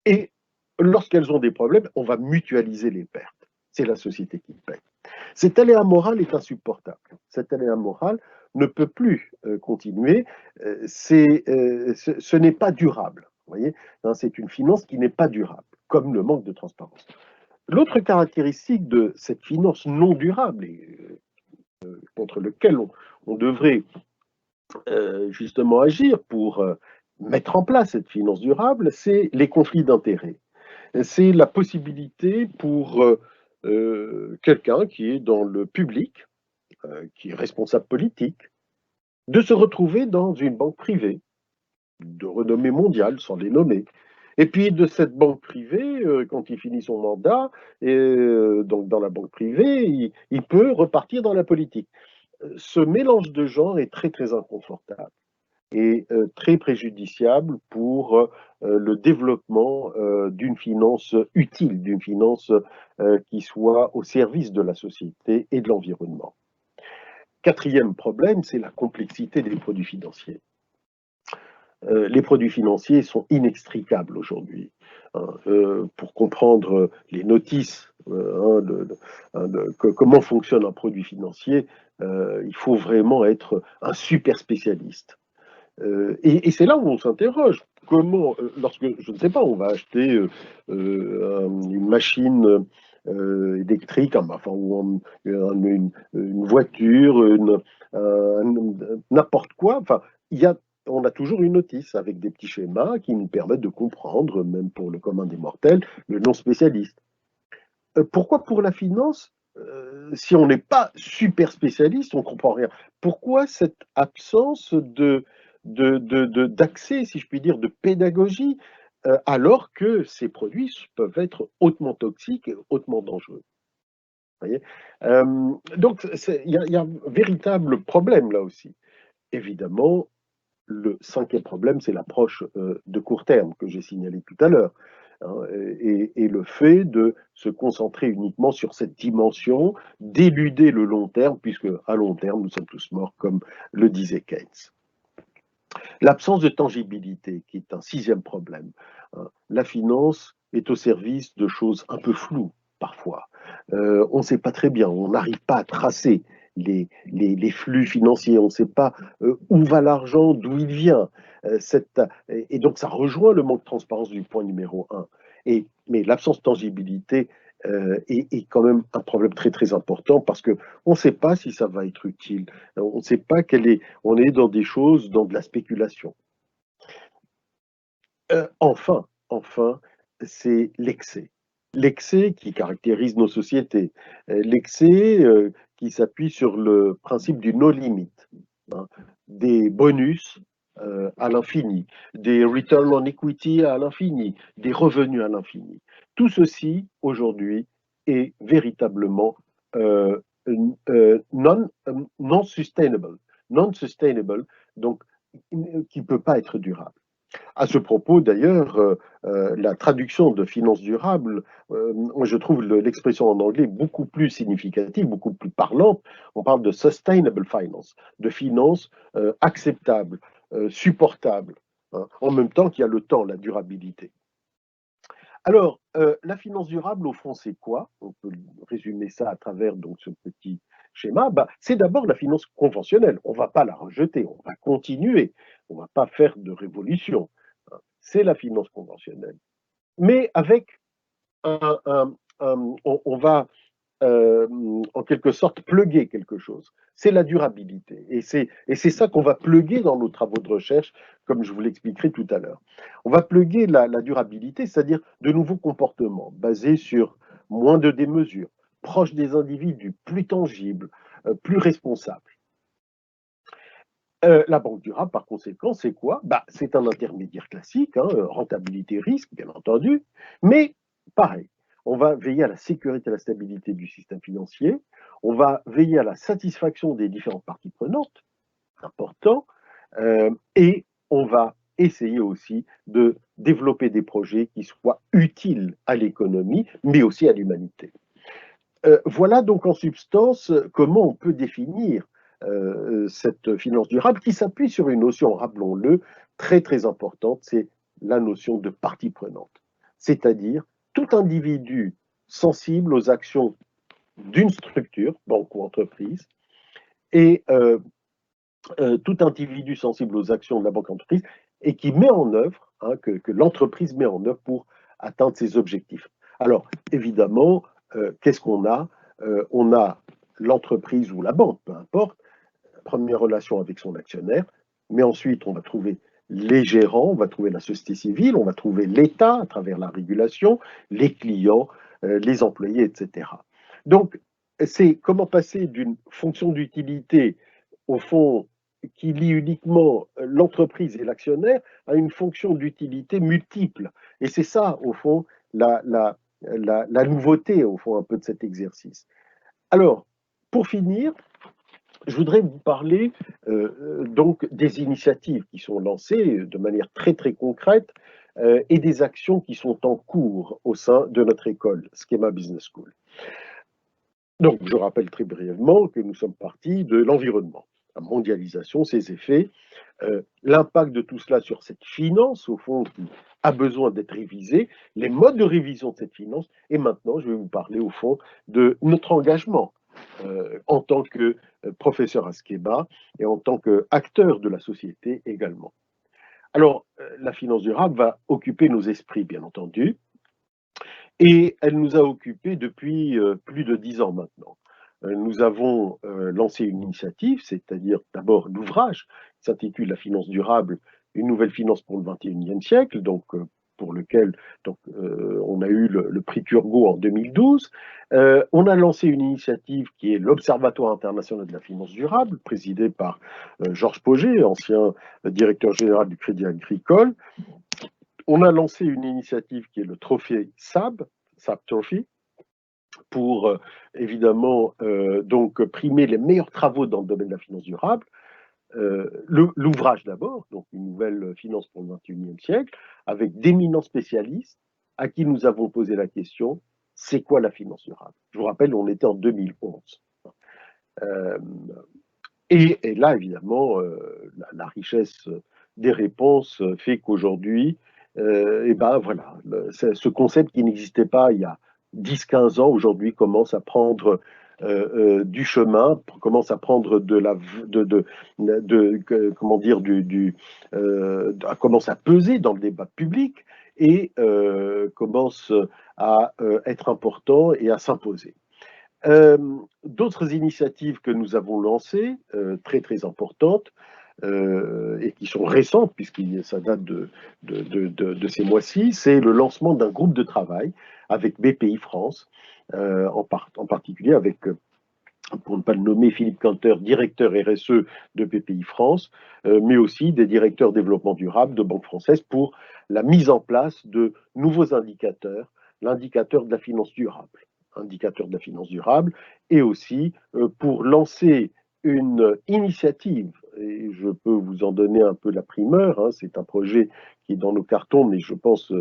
et lorsqu'elles ont des problèmes, on va mutualiser les pertes. C'est la société qui paye. Cet aléa moral est insupportable. Cet aléa moral ne peut plus continuer. Ce n'est pas durable. Vous voyez, c'est une finance qui n'est pas durable, comme le manque de transparence. L'autre caractéristique de cette finance non durable, et contre lequel on devrait justement agir pour mettre en place cette finance durable, c'est les conflits d'intérêts. C'est la possibilité pour quelqu'un qui est dans le public, qui est responsable politique, de se retrouver dans une banque privée de renommée mondiale, sans les nommer. Et puis de cette banque privée, quand il finit son mandat, et donc dans la banque privée, il peut repartir dans la politique. Ce mélange de genres est très très inconfortable et très préjudiciable pour le développement d'une finance utile, d'une finance qui soit au service de la société et de l'environnement. Quatrième problème, c'est la complexité des produits financiers. Les produits financiers sont inextricables aujourd'hui. Pour comprendre les notices, comment fonctionne un produit financier, il faut vraiment être un super spécialiste. Et c'est là où on s'interroge. Comment, lorsque, je ne sais pas, on va acheter une machine électrique, enfin, ou une voiture, n'importe quoi, enfin, on a toujours une notice avec des petits schémas qui nous permettent de comprendre, même pour le commun des mortels, le non-spécialiste. Pourquoi pour la finance, si on n'est pas super spécialiste, on ne comprend rien? Pourquoi cette absence d'accès, si je puis dire, de pédagogie, alors que ces produits peuvent être hautement toxiques et hautement dangereux? Voyez, donc, il y a un véritable problème là aussi. Évidemment, le cinquième problème, c'est l'approche de court terme que j'ai signalée tout à l'heure, hein, et le fait de se concentrer uniquement sur cette dimension, d'éluder le long terme, puisque à long terme, nous sommes tous morts, comme le disait Keynes. L'absence de tangibilité, qui est un sixième problème. La finance est au service de choses un peu floues, parfois. On ne sait pas très bien, on n'arrive pas à tracer les flux financiers, on ne sait pas où va l'argent, d'où il vient. Et donc, ça rejoint le manque de transparence du point numéro un. Mais l'absence de tangibilité est quand même un problème très, très important parce qu'on ne sait pas si ça va être utile. On ne sait pas on est dans des choses, dans de la spéculation. Enfin, c'est l'excès. L'excès qui caractérise nos sociétés. L'excès qui s'appuie sur le principe du no limit, hein, des bonus à l'infini, des return on equity à l'infini, des revenus à l'infini. Tout ceci, aujourd'hui, est véritablement non sustainable. Non sustainable, donc qui ne peut pas être durable. À ce propos, d'ailleurs, la traduction de finance durable, moi je trouve l'expression en anglais beaucoup plus significative, beaucoup plus parlante. On parle de sustainable finance, de finance acceptable, supportable, hein, en même temps qu'il y a le temps, la durabilité. Alors, la finance durable, au fond, c'est quoi? On peut résumer ça à travers donc, ce petit schéma. Bah, c'est d'abord la finance conventionnelle. On ne va pas la rejeter, on va continuer. On ne va pas faire de révolution. C'est la finance conventionnelle. Mais avec on va en quelque sorte plugger quelque chose. C'est la durabilité. Et c'est ça qu'on va plugger dans nos travaux de recherche, comme je vous l'expliquerai tout à l'heure. On va plugger la durabilité, c'est-à-dire de nouveaux comportements basés sur moins de démesures, proches des individus, plus tangibles, plus responsables. La banque durable, par conséquent, c'est quoi? Bah, c'est un intermédiaire classique, hein, rentabilité-risque, bien entendu, mais pareil, on va veiller à la sécurité et à la stabilité du système financier, on va veiller à la satisfaction des différentes parties prenantes, important, et on va essayer aussi de développer des projets qui soient utiles à l'économie, mais aussi à l'humanité. Voilà donc en substance comment on peut définir cette finance durable qui s'appuie sur une notion, rappelons-le, très très importante, c'est la notion de partie prenante. C'est-à-dire tout individu sensible aux actions d'une structure, banque ou entreprise, et tout individu sensible aux actions de la banque entreprise et qui met en œuvre, hein, que l'entreprise met en œuvre pour atteindre ses objectifs. Alors, évidemment, qu'est-ce qu'on a? On a l'entreprise ou la banque, peu importe, première relation avec son actionnaire, mais ensuite on va trouver les gérants, on va trouver la société civile, on va trouver l'État à travers la régulation, les clients, les employés, etc. Donc, c'est comment passer d'une fonction d'utilité, au fond, qui lie uniquement l'entreprise et l'actionnaire, à une fonction d'utilité multiple. Et c'est ça, au fond, la nouveauté, au fond, un peu de cet exercice. Alors, pour finir, je voudrais vous parler donc des initiatives qui sont lancées de manière très très concrète et des actions qui sont en cours au sein de notre école, Schema Business School. Donc, je rappelle très brièvement que nous sommes partis de l'environnement, la mondialisation, ses effets, l'impact de tout cela sur cette finance, au fond, qui a besoin d'être révisée, les modes de révision de cette finance, et maintenant, je vais vous parler, au fond, de notre engagement en tant que professeur à Schema et en tant qu'acteur de la société également. Alors, la finance durable va occuper nos esprits, bien entendu, et elle nous a occupés depuis plus de 10 ans maintenant. Nous avons lancé une initiative, c'est-à-dire d'abord l'ouvrage qui s'intitule La finance durable, une nouvelle finance pour le XXIe siècle, donc pour lequel on a eu le prix Turgot en 2012. On a lancé une initiative qui est l'Observatoire international de la finance durable, présidé par Georges Pauget, ancien directeur général du Crédit Agricole. On a lancé une initiative qui est le trophée SAB Trophy, pour évidemment donc primer les meilleurs travaux dans le domaine de la finance durable. L'ouvrage d'abord, donc une nouvelle finance pour le XXIe siècle, avec d'éminents spécialistes à qui nous avons posé la question, c'est quoi la finance durable? Je vous rappelle, on était en 2011. Et là, évidemment, la richesse des réponses fait qu'aujourd'hui, et ben voilà, ce concept qui n'existait pas il y a 10-15 ans, aujourd'hui commence à prendre du chemin, commence à prendre comment dire, commence à peser dans le débat public et commence à être important et à s'imposer. D'autres initiatives que nous avons lancées, très très importantes, et qui sont récentes, puisque ça date de ces mois-ci, c'est le lancement d'un groupe de travail avec BPI France, en particulier avec, pour ne pas le nommer, Philippe Canter, directeur RSE de BPI France, mais aussi des directeurs développement durable de Banque Française pour la mise en place de nouveaux indicateurs, l'indicateur de la finance durable, et aussi pour lancer une initiative, et je peux vous en donner un peu la primeur, hein, c'est un projet qui est dans nos cartons, mais je pense,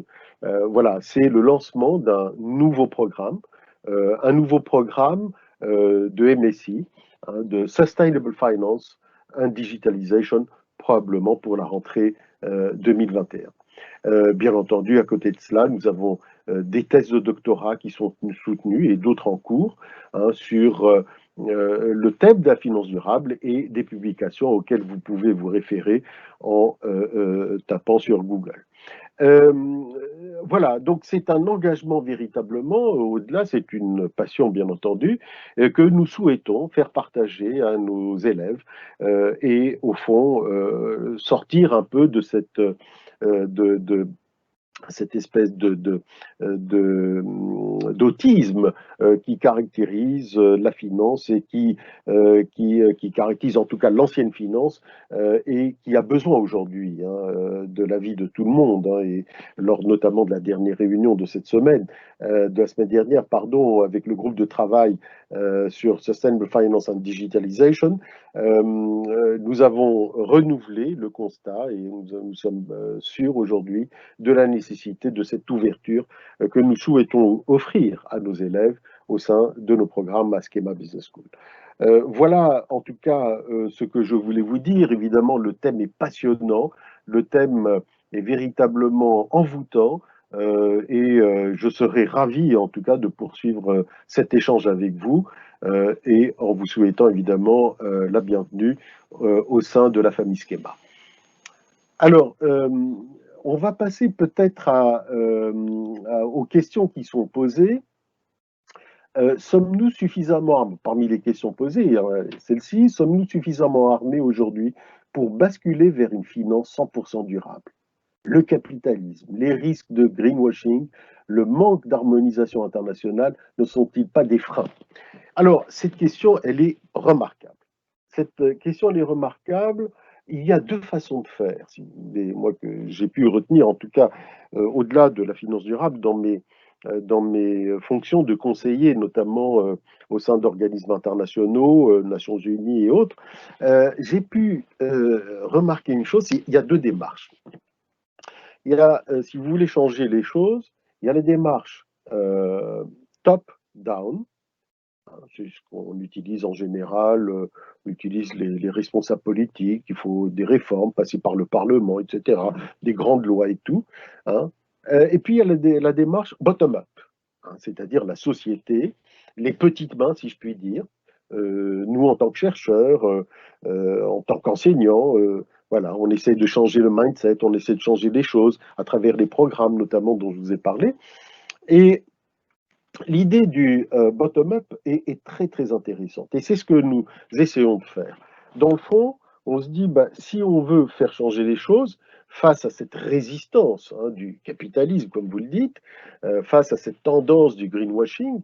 voilà, c'est le lancement d'un nouveau programme, de MSI, hein, de Sustainable Finance and Digitalization, probablement pour la rentrée 2021. Bien entendu, à côté de cela, nous avons des thèses de doctorat qui sont soutenues et d'autres en cours, hein, sur le thème de la finance durable et des publications auxquelles vous pouvez vous référer en tapant sur Google. Voilà, donc c'est un engagement véritablement, au-delà, c'est une passion bien entendu, que nous souhaitons faire partager à nos élèves et au fond sortir un peu de cette espèce d'autisme qui caractérise la finance et qui caractérise en tout cas l'ancienne finance et qui a besoin aujourd'hui, hein, de l'avis de tout le monde, hein, et lors notamment de la dernière réunion de cette semaine, de la semaine dernière, pardon, avec le groupe de travail sur Sustainable Finance and Digitalization, nous avons renouvelé le constat et nous sommes sûrs aujourd'hui de la nécessité de cette ouverture que nous souhaitons offrir à nos élèves au sein de nos programmes à Schema Business School. Voilà en tout cas ce que je voulais vous dire. Évidemment, le thème est passionnant, le thème est véritablement envoûtant. Je serai ravi en tout cas de poursuivre cet échange avec vous et en vous souhaitant évidemment la bienvenue au sein de la famille Schema. Alors, on va passer peut-être aux questions qui sont posées. Sommes-nous suffisamment, parmi les questions posées, celle-ci, sommes-nous suffisamment armés aujourd'hui pour basculer vers une finance 100% durable? Le capitalisme, les risques de greenwashing, le manque d'harmonisation internationale ne sont-ils pas des freins? Alors, cette question, elle est remarquable. Cette question, elle est remarquable. Il y a deux façons de faire, si vous voulez, moi que j'ai pu retenir, en tout cas, au-delà de la finance durable, dans mes fonctions de conseiller, notamment au sein d'organismes internationaux, Nations Unies et autres, j'ai pu remarquer une chose, il y a deux démarches. Il y a, si vous voulez changer les choses, il y a les démarches top-down, c'est ce qu'on utilise en général, on utilise les responsables politiques, il faut des réformes, passer par le Parlement, etc., des grandes lois et tout, hein. Et puis il y a la démarche bottom-up, hein, c'est-à-dire la société, les petites mains, si je puis dire, nous en tant que chercheurs, en tant qu'enseignants, voilà, on essaie de changer le mindset, on essaie de changer les choses à travers les programmes notamment dont je vous ai parlé. Et l'idée du bottom-up est très très intéressante et c'est ce que nous essayons de faire. Dans le fond, on se dit, bah, si on veut faire changer les choses face à cette résistance, hein, du capitalisme, comme vous le dites, face à cette tendance du greenwashing,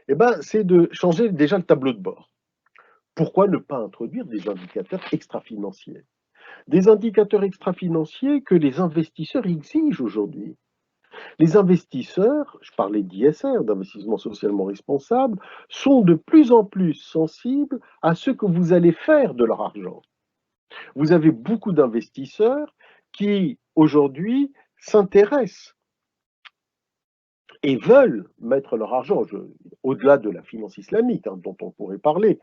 eh ben, c'est de changer déjà le tableau de bord. Pourquoi ne pas introduire des indicateurs extra-financiers? Des indicateurs extra-financiers que les investisseurs exigent aujourd'hui. Les investisseurs, je parlais d'ISR, d'investissement socialement responsable, sont de plus en plus sensibles à ce que vous allez faire de leur argent. Vous avez beaucoup d'investisseurs qui, aujourd'hui, s'intéressent et veulent mettre leur argent, au-delà de la finance islamique, hein, dont on pourrait parler,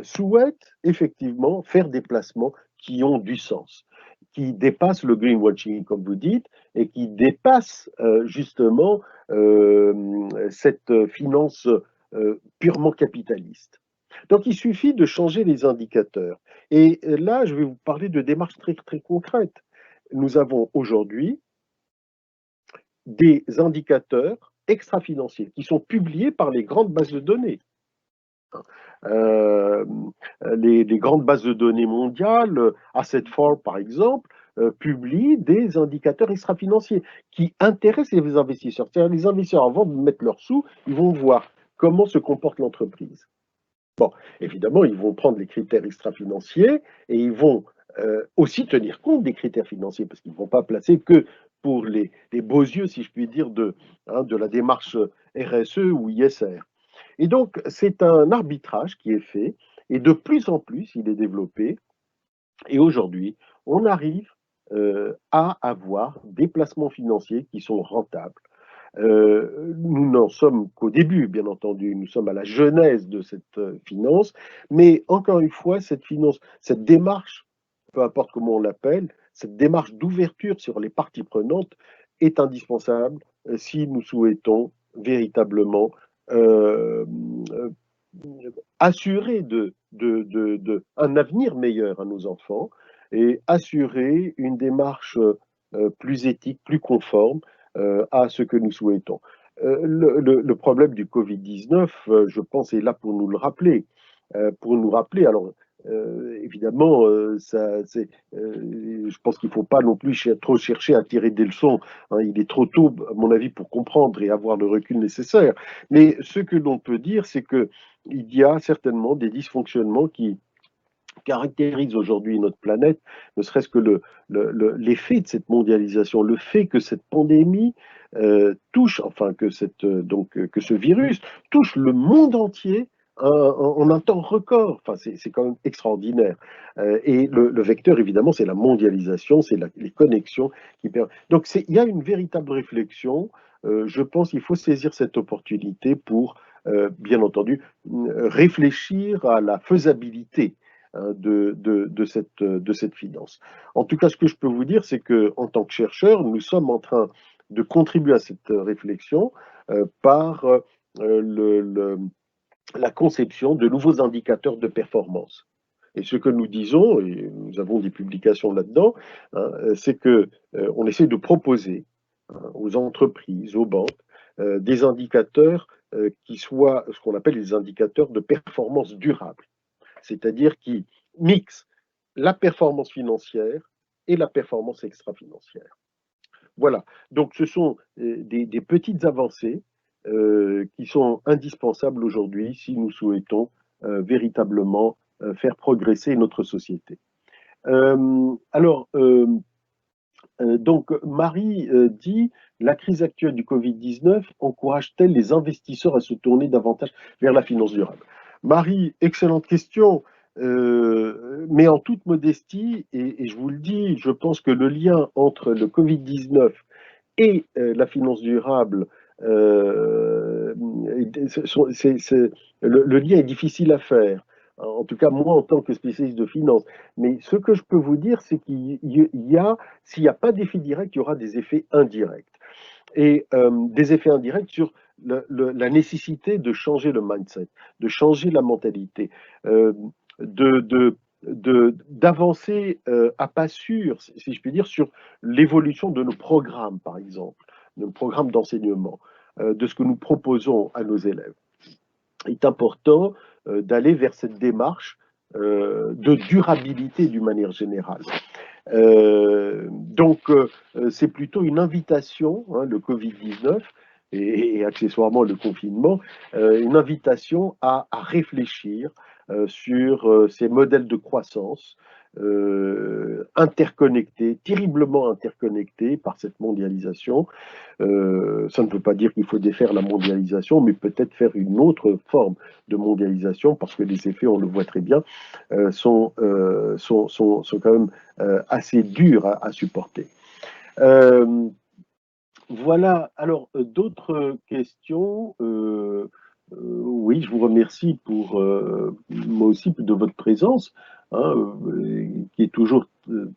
souhaitent effectivement faire des placements qui ont du sens, qui dépassent le greenwashing, comme vous dites, et qui dépassent justement cette finance purement capitaliste. Donc il suffit de changer les indicateurs. Et là, je vais vous parler de démarches très, très concrètes. Nous avons aujourd'hui des indicateurs extra-financiers qui sont publiés par les grandes bases de données. Euh, les grandes bases de données mondiales, Asset4 par exemple, publient des indicateurs extra-financiers qui intéressent les investisseurs. C'est-à-dire les investisseurs, avant de mettre leurs sous, ils vont voir comment se comporte l'entreprise. Bon, évidemment, ils vont prendre les critères extra-financiers et ils vont aussi tenir compte des critères financiers parce qu'ils ne vont pas placer que pour les beaux yeux, si je puis dire, de la démarche RSE ou ISR. Et donc, c'est un arbitrage qui est fait, et de plus en plus, il est développé. Et aujourd'hui, on arrive à avoir des placements financiers qui sont rentables. Nous n'en sommes qu'au début, bien entendu. Nous sommes à la genèse de cette finance. Mais encore une fois, cette finance, cette démarche, peu importe comment on l'appelle, cette démarche d'ouverture sur les parties prenantes est indispensable si nous souhaitons véritablement euh, euh, assurer un avenir meilleur à nos enfants et assurer une démarche plus éthique, plus conforme à ce que nous souhaitons. Le problème du Covid-19, je pense, est là pour nous le rappeler. Alors, évidemment, je pense qu'il ne faut pas non plus trop chercher à tirer des leçons. Hein, il est trop tôt, à mon avis, pour comprendre et avoir le recul nécessaire. Mais ce que l'on peut dire, c'est que il y a certainement des dysfonctionnements qui caractérisent aujourd'hui notre planète, ne serait-ce que l'effet de cette mondialisation, le fait que cette pandémie touche, enfin que ce virus touche le monde entier en un temps record. Enfin, c'est quand même extraordinaire. Et le vecteur, évidemment, c'est la mondialisation, c'est les connexions qui permettent. Donc, il y a une véritable réflexion. Je pense qu'il faut saisir cette opportunité pour, bien entendu, réfléchir à la faisabilité de cette finance. En tout cas, ce que je peux vous dire, c'est qu'en tant que chercheur, nous sommes en train de contribuer à cette réflexion par la conception de nouveaux indicateurs de performance. Et ce que nous disons, et nous avons des publications là-dedans, hein, c'est que on essaie de proposer aux entreprises, aux banques, des indicateurs qui soient ce qu'on appelle les indicateurs de performance durable, c'est-à-dire qui mixent la performance financière et la performance extra-financière. Voilà, donc ce sont des petites avancées qui sont indispensables aujourd'hui si nous souhaitons véritablement faire progresser notre société. Donc, Marie dit, la crise actuelle du Covid-19 encourage-t-elle les investisseurs à se tourner davantage vers la finance durable? Marie, excellente question, mais en toute modestie, et je vous le dis, je pense que le lien entre le Covid-19 et la finance durable, le lien est difficile à faire. En tout cas, moi, en tant que spécialiste de finance. Mais ce que je peux vous dire, c'est qu'il y a, s'il n'y a pas d'effet direct, il y aura des effets indirects. Et des effets indirects sur la nécessité de changer le mindset, de changer la mentalité, d'avancer à pas sûr, si je puis dire, sur l'évolution de nos programmes, par exemple, de nos programmes d'enseignement, de ce que nous proposons à nos élèves. Il est important d'aller vers cette démarche de durabilité d'une manière générale. C'est plutôt une invitation, hein, le Covid-19 et accessoirement le confinement, une invitation à réfléchir sur ces modèles de croissance interconnectés, terriblement interconnectés par cette mondialisation. Ça ne veut pas dire qu'il faut défaire la mondialisation, mais peut-être faire une autre forme de mondialisation, parce que les effets, on le voit très bien, sont quand même assez durs à supporter. Voilà, alors d'autres questions. Oui, je vous remercie pour moi aussi de votre présence. hein, qui est toujours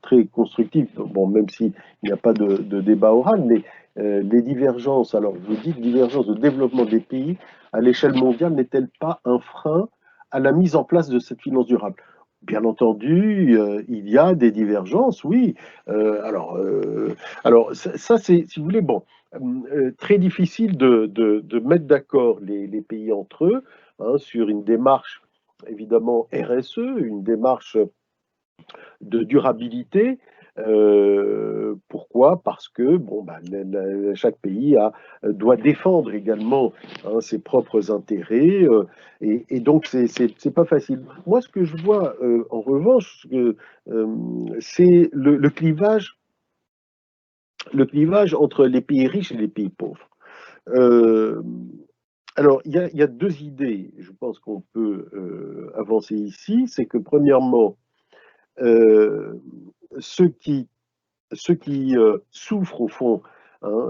très constructif, bon, même s'il n'y a pas de débat oral, mais les divergences, alors vous dites divergences de développement des pays à l'échelle mondiale n'est-elle pas un frein à la mise en place de cette finance durable? Bien entendu, il y a des divergences, oui. Alors ça, c'est, si vous voulez, bon, très difficile de mettre d'accord les pays entre eux, hein, sur une démarche, évidemment, RSE, une démarche de durabilité. Pourquoi? Parce que bon, bah, chaque pays doit défendre également, hein, ses propres intérêts, et donc c'est pas facile. Moi, ce que je vois en revanche, c'est le clivage entre les pays riches et les pays pauvres. Euh, alors, il y a deux idées, je pense qu'on peut avancer ici. C'est que premièrement, euh, ceux qui souffrent au fond, hein,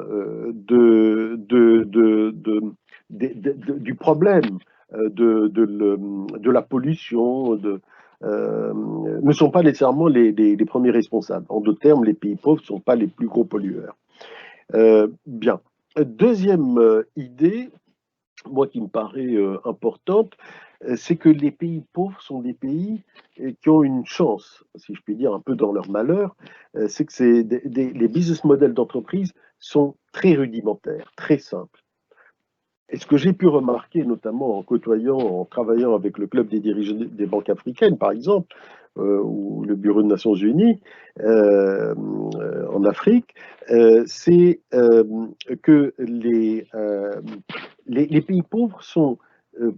du problème de la pollution, ne sont pas nécessairement les premiers responsables. En d'autres termes, les pays pauvres ne sont pas les plus gros pollueurs. Bien. Deuxième idée, moi qui me paraît importante, c'est que les pays pauvres sont des pays qui ont une chance, si je puis dire, un peu dans leur malheur, c'est que les business models d'entreprise sont très rudimentaires, très simples. Et ce que j'ai pu remarquer, notamment en côtoyant, en travaillant avec le club des dirigeants des banques africaines, par exemple, ou le Bureau des Nations Unies en Afrique, c'est que les pays pauvres sont euh,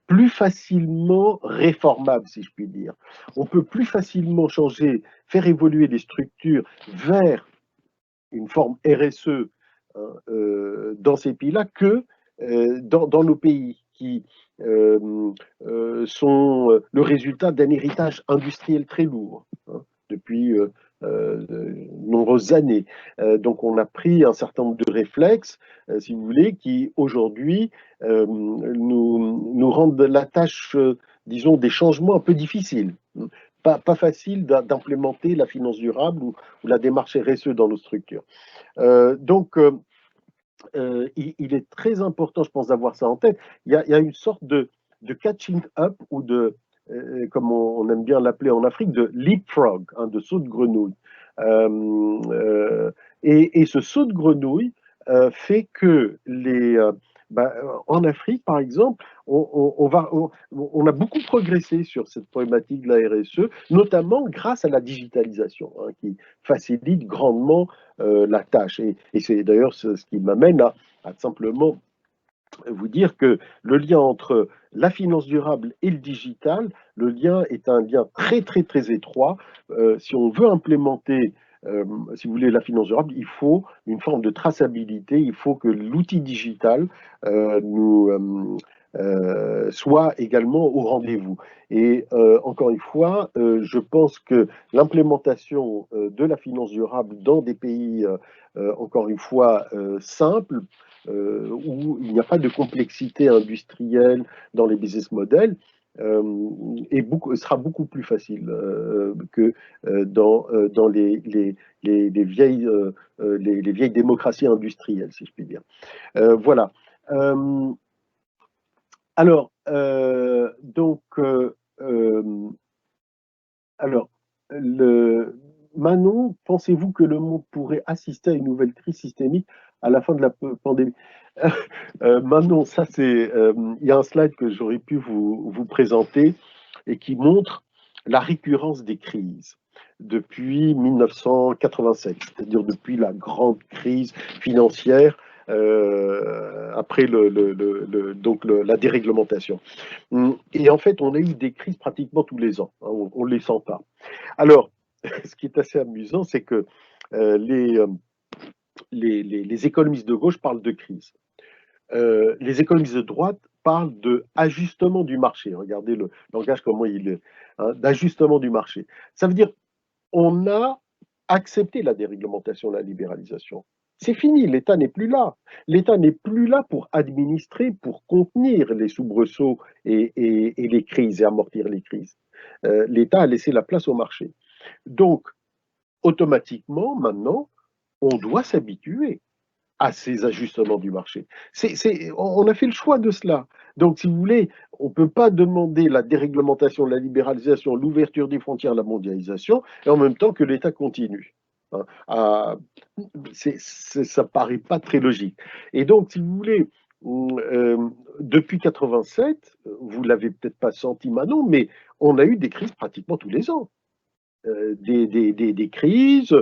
plus facilement réformables, si je puis dire. On peut plus facilement changer, faire évoluer les structures vers une forme RSE, hein, dans ces pays-là que dans nos pays qui sont le résultat d'un héritage industriel très lourd, hein, depuis de nombreuses années. Donc on a pris un certain nombre de réflexes, si vous voulez, qui aujourd'hui nous rendent la tâche, disons, des changements un peu difficiles. Pas facile d'implémenter la finance durable ou la démarche RSE dans nos structures. Donc, il est très important, je pense, d'avoir ça en tête. Il y a une sorte de catching up ou comme on aime bien l'appeler en Afrique, de leapfrog, hein, de saut de grenouille. Euh, euh, et ce saut de grenouille fait que en Afrique, par exemple, on a beaucoup progressé sur cette problématique de la RSE, notamment grâce à la digitalisation, hein, qui facilite grandement la tâche. Et c'est d'ailleurs ce qui m'amène à simplement vous dire que le lien entre la finance durable et le digital, le lien est un lien très très très étroit. Si on veut implémenter, si vous voulez, la finance durable, il faut une forme de traçabilité, il faut que l'outil digital soit également au rendez-vous. Et encore une fois, je pense que l'implémentation de la finance durable dans des pays, encore une fois, simples, où il n'y a pas de complexité industrielle dans les business models, sera beaucoup plus facile que dans les vieilles démocraties industrielles, si je puis dire. Voilà. Euh, alors, alors, Manon, pensez-vous que le monde pourrait assister à une nouvelle crise systémique à la fin de la pandémie? Manon, ça c'est, il y a un slide que j'aurais pu vous présenter et qui montre la récurrence des crises depuis 1987, c'est-à-dire depuis la grande crise financière après la déréglementation. Et en fait, on a eu des crises pratiquement tous les ans, hein, on ne les sent pas. Alors, ce qui est assez amusant, c'est que euh, les, euh, les économistes de gauche parlent de crise. Les économistes de droite parlent de ajustement du marché. Regardez le langage, comment il est, hein, d'ajustement du marché. Ça veut dire on a accepté la déréglementation, la libéralisation. C'est fini, l'État n'est plus là. L'État n'est plus là pour administrer, pour contenir les soubresauts et les crises et amortir les crises. l'État a laissé la place au marché. Donc, automatiquement, maintenant, on doit s'habituer à ces ajustements du marché. On a fait le choix de cela. Donc, si vous voulez, on ne peut pas demander la déréglementation, la libéralisation, l'ouverture des frontières, la mondialisation, et en même temps que l'État continue. Hein, ça ne paraît pas très logique. Et donc, si vous voulez, depuis 87, vous l'avez peut-être pas senti, Manon, mais on a eu des crises pratiquement tous les ans. Des crises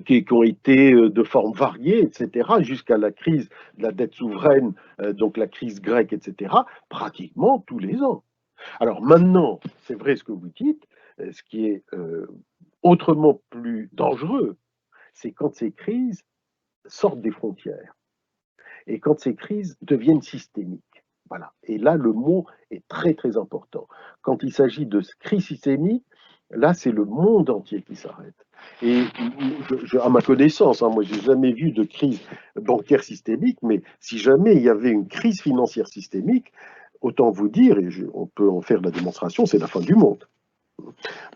qui ont été de formes variées, etc., jusqu'à la crise de la dette souveraine, donc la crise grecque, etc., pratiquement tous les ans. Alors maintenant, c'est vrai ce que vous dites, ce qui est autrement plus dangereux, c'est quand ces crises sortent des frontières et quand ces crises deviennent systémiques. Voilà. Et là, le mot est très, très important. Quand il s'agit de crise systémique, là, c'est le monde entier qui s'arrête. Et à ma connaissance, hein, moi, j'ai jamais vu de crise bancaire systémique, mais si jamais il y avait une crise financière systémique, autant vous dire, et on peut en faire la démonstration, c'est la fin du monde.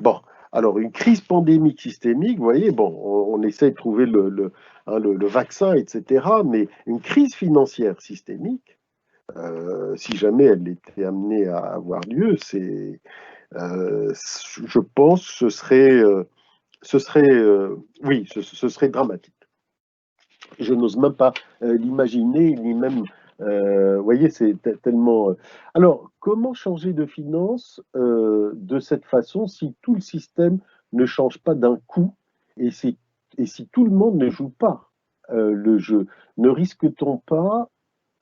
Bon, alors une crise pandémique systémique, vous voyez, bon, on essaie de trouver le vaccin, etc., mais une crise financière systémique, si jamais elle était amenée à avoir lieu, je pense que oui, ce serait dramatique. Je n'ose même pas l'imaginer, ni même, vous voyez, c'est tellement. Alors, comment changer de finance de cette façon si tout le système ne change pas d'un coup et si tout le monde ne joue pas le jeu? Ne risque-t-on pas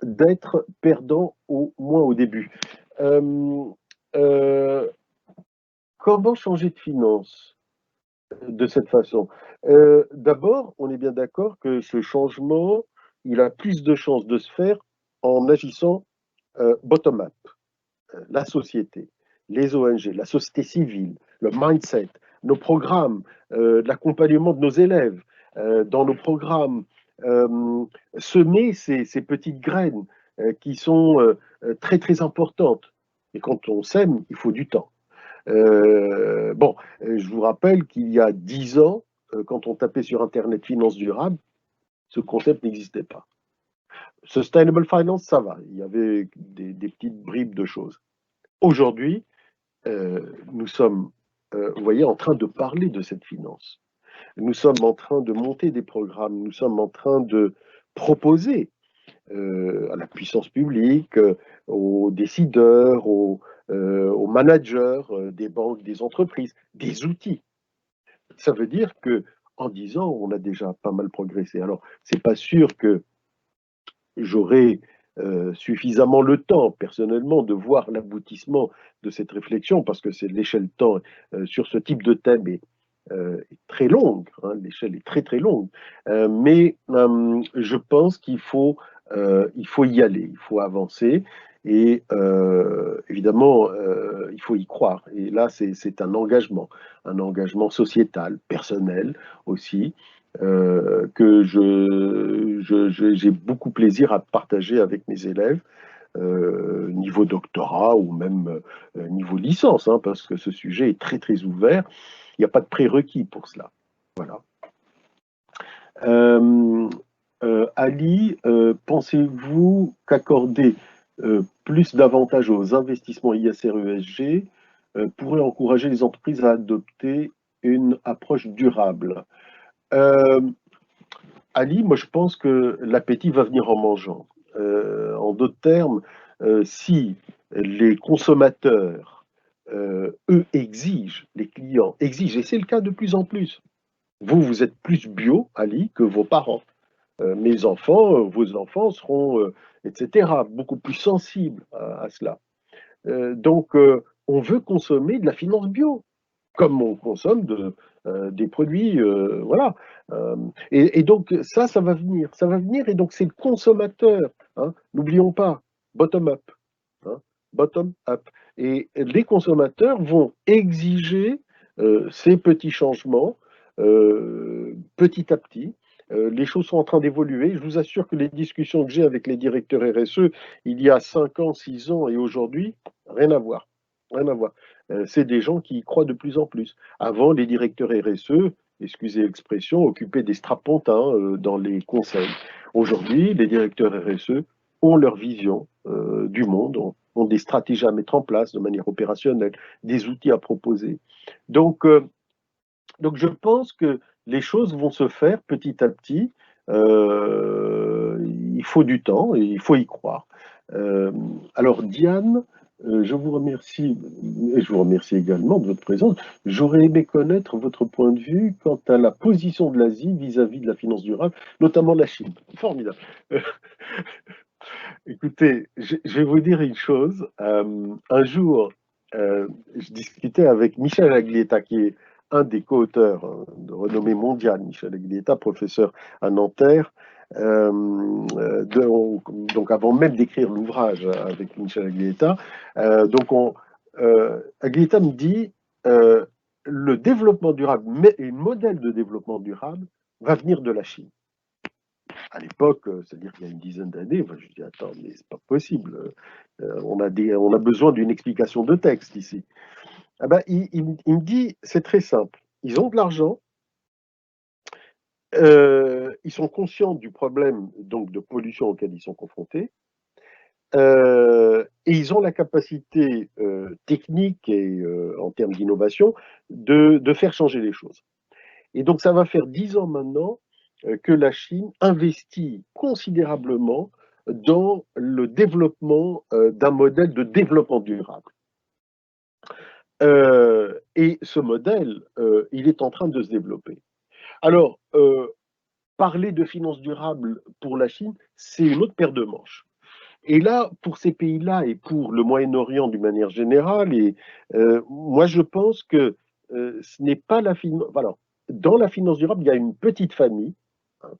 d'être perdant au moins au début? Euh, euh, Comment changer de finance de cette façon? D'abord, on est bien d'accord que ce changement, il a plus de chances de se faire en agissant bottom-up. La société, les ONG, la société civile, le mindset, nos programmes, l'accompagnement de nos élèves dans nos programmes, semer ces petites graines qui sont très très importantes. Et quand on sème, il faut du temps. Bon, je vous rappelle qu'il y a 10 ans, quand on tapait sur Internet finance durable, ce concept n'existait pas. Sustainable finance, ça va. Il y avait des petites bribes de choses. Aujourd'hui, nous sommes, vous voyez, en train de parler de cette finance. Nous sommes en train de monter des programmes. Nous sommes en train de proposer à la puissance publique, aux décideurs, aux managers des banques, des entreprises, des outils. Ça veut dire que en 10 ans, on a déjà pas mal progressé. Alors, c'est pas sûr que j'aurai suffisamment le temps, personnellement, de voir l'aboutissement de cette réflexion, parce que c'est l'échelle temps sur ce type de thème est très longue, hein, l'échelle est très très longue, mais je pense il faut y aller, il faut avancer, et évidemment, il faut y croire. Et là, c'est un engagement sociétal, personnel aussi, que j'ai beaucoup plaisir à partager avec mes élèves, niveau doctorat ou même niveau licence, hein, parce que ce sujet est très très ouvert. Il n'y a pas de prérequis pour cela. Voilà. Ali, pensez-vous qu'accorder plus d'avantages aux investissements ISR-ESG pourrait encourager les entreprises à adopter une approche durable? Ali, moi je pense que l'appétit va venir en mangeant. En d'autres termes, si les consommateurs, eux, exigent, les clients exigent, et c'est le cas de plus en plus. Vous êtes plus bio, Ali, que vos parents. Mes enfants, vos enfants seront, etc., beaucoup plus sensibles à cela. Donc, on veut consommer de la finance bio, comme on consomme des produits, voilà. Et donc, ça va venir, et donc c'est le consommateur, hein, n'oublions pas, bottom-up, hein, bottom-up. Et les consommateurs vont exiger ces petits changements petit à petit. Les choses sont en train d'évoluer. Je vous assure que les discussions que j'ai avec les directeurs RSE, il y a 5 ans, 6 ans et aujourd'hui, rien à voir. rien à voir. C'est des gens qui y croient de plus en plus. Avant, les directeurs RSE, excusez l'expression, occupaient des strapontins dans les conseils. Aujourd'hui, les directeurs RSE ont leur vision du monde, ont des stratégies à mettre en place de manière opérationnelle, des outils à proposer. Donc, donc je pense que les choses vont se faire petit à petit. Il faut du temps et il faut y croire. Euh, alors Diane, je vous remercie et je vous remercie également de votre présence. J'aurais aimé connaître votre point de vue quant à la position de l'Asie vis-à-vis de la finance durable, notamment la Chine. Formidable. Euh, Écoutez, je vais vous dire une chose. Un jour, je discutais avec Michel Aglietta, qui est un des co-auteurs de renommée mondiale, Michel Aglietta, professeur à Nanterre. Donc avant même d'écrire l'ouvrage avec Michel Aglietta, Aglietta me dit le développement durable et le modèle de développement durable va venir de la Chine. À l'époque, c'est-à-dire qu'il y a une dizaine d'années, je dis attends, mais c'est pas possible. On a besoin d'une explication de texte ici. Ah ben, il me dit, c'est très simple. Ils ont de l'argent, ils sont conscients du problème donc de pollution auquel ils sont confrontés, et ils ont la capacité technique et en termes d'innovation de faire changer les choses. Et donc ça va faire 10 ans maintenant que la Chine investit considérablement dans le développement d'un modèle de développement durable. Et ce modèle, il est en train de se développer. Alors, parler de finances durables pour la Chine, c'est une autre paire de manches. Et là, pour ces pays-là et pour le Moyen-Orient d'une manière générale, moi je pense que ce n'est pas la finance. Voilà. Dans la finance durable, il y a une petite famille, hein,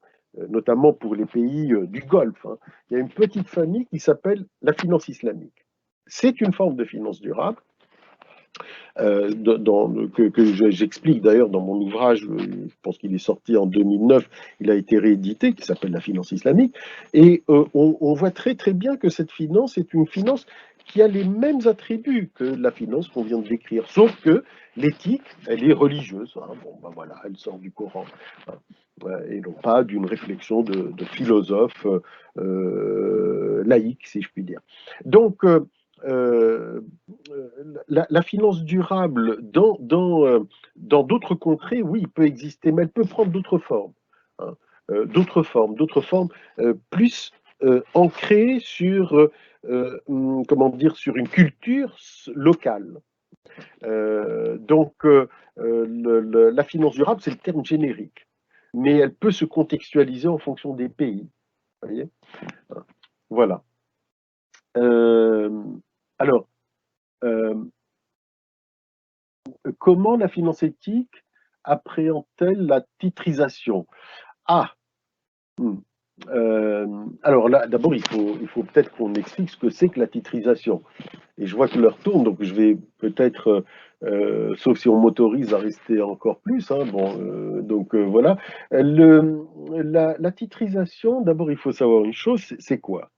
notamment pour les pays du Golfe. Hein, il y a une petite famille qui s'appelle la finance islamique. C'est une forme de finance durable que j'explique d'ailleurs dans mon ouvrage, je pense qu'il est sorti en 2009, il a été réédité, qui s'appelle La finance islamique, et on voit très très bien que cette finance est une finance qui a les mêmes attributs que la finance qu'on vient de décrire, sauf que l'éthique, elle est religieuse, hein, bon ben voilà, elle sort du Coran, hein, et non pas d'une réflexion de philosophe laïque, si je puis dire. Donc, euh, la finance durable dans d'autres contrées, oui, il peut exister, mais elle peut prendre d'autres formes. Hein. D'autres formes plus ancrées sur, comment dire, sur une culture locale. La finance durable, c'est le terme générique, mais elle peut se contextualiser en fonction des pays. Vous voyez. Voilà. Euh, alors, euh, comment la finance éthique appréhende-t-elle la titrisation? Ah, hmm. Alors là, d'abord, il faut peut-être qu'on explique ce que c'est que la titrisation. Et je vois que l'heure tourne, donc je vais peut-être, sauf si on m'autorise à rester encore plus, hein, bon, voilà. La titrisation, d'abord, il faut savoir une chose, c'est quoi?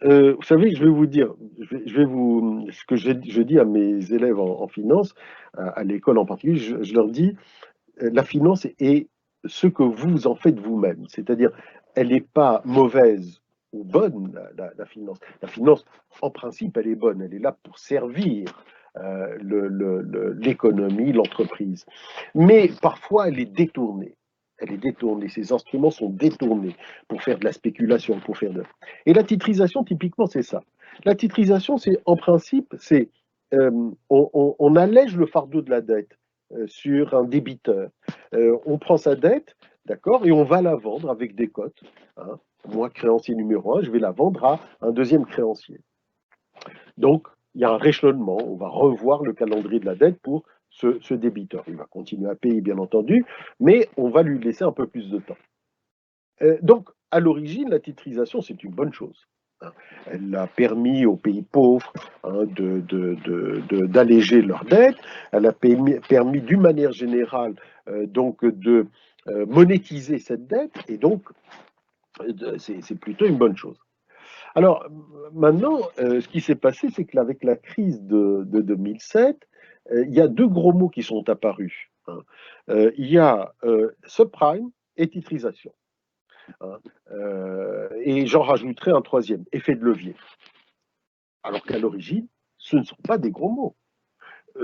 Vous savez, je vais vous dire, ce que je dis à mes élèves en finance, à l'école en particulier, je leur dis, la finance est ce que vous en faites vous-même. C'est-à-dire, elle n'est pas mauvaise ou bonne, la finance. La finance, en principe, elle est bonne. Elle est là pour servir l'économie, l'entreprise. Mais parfois, elle est détournée. Elle est détournée. Ces instruments sont détournés pour faire de la spéculation, pour faire de. Et la titrisation, typiquement, c'est ça. La titrisation, c'est en principe, c'est on allège le fardeau de la dette sur un débiteur. On prend sa dette, d'accord, et on va la vendre avec des cotes. Hein. Moi, créancier numéro un, je vais la vendre à un deuxième créancier. Donc, il y a un réchelonnement. On va revoir le calendrier de la dette pour ce débiteur. Il va continuer à payer, bien entendu, mais on va lui laisser un peu plus de temps. Donc, à l'origine, la titrisation, c'est une bonne chose. Hein. Elle a permis aux pays pauvres hein, d'alléger leurs dettes. Elle a permis d'une manière générale, donc, de monétiser cette dette. Et donc, c'est plutôt une bonne chose. Alors, maintenant, ce qui s'est passé, c'est qu'avec la crise de 2007, il y a deux gros mots qui sont apparus, hein. Il y a subprime et titrisation, hein. Et j'en rajouterai un troisième, effet de levier. Alors qu'à l'origine, ce ne sont pas des gros mots.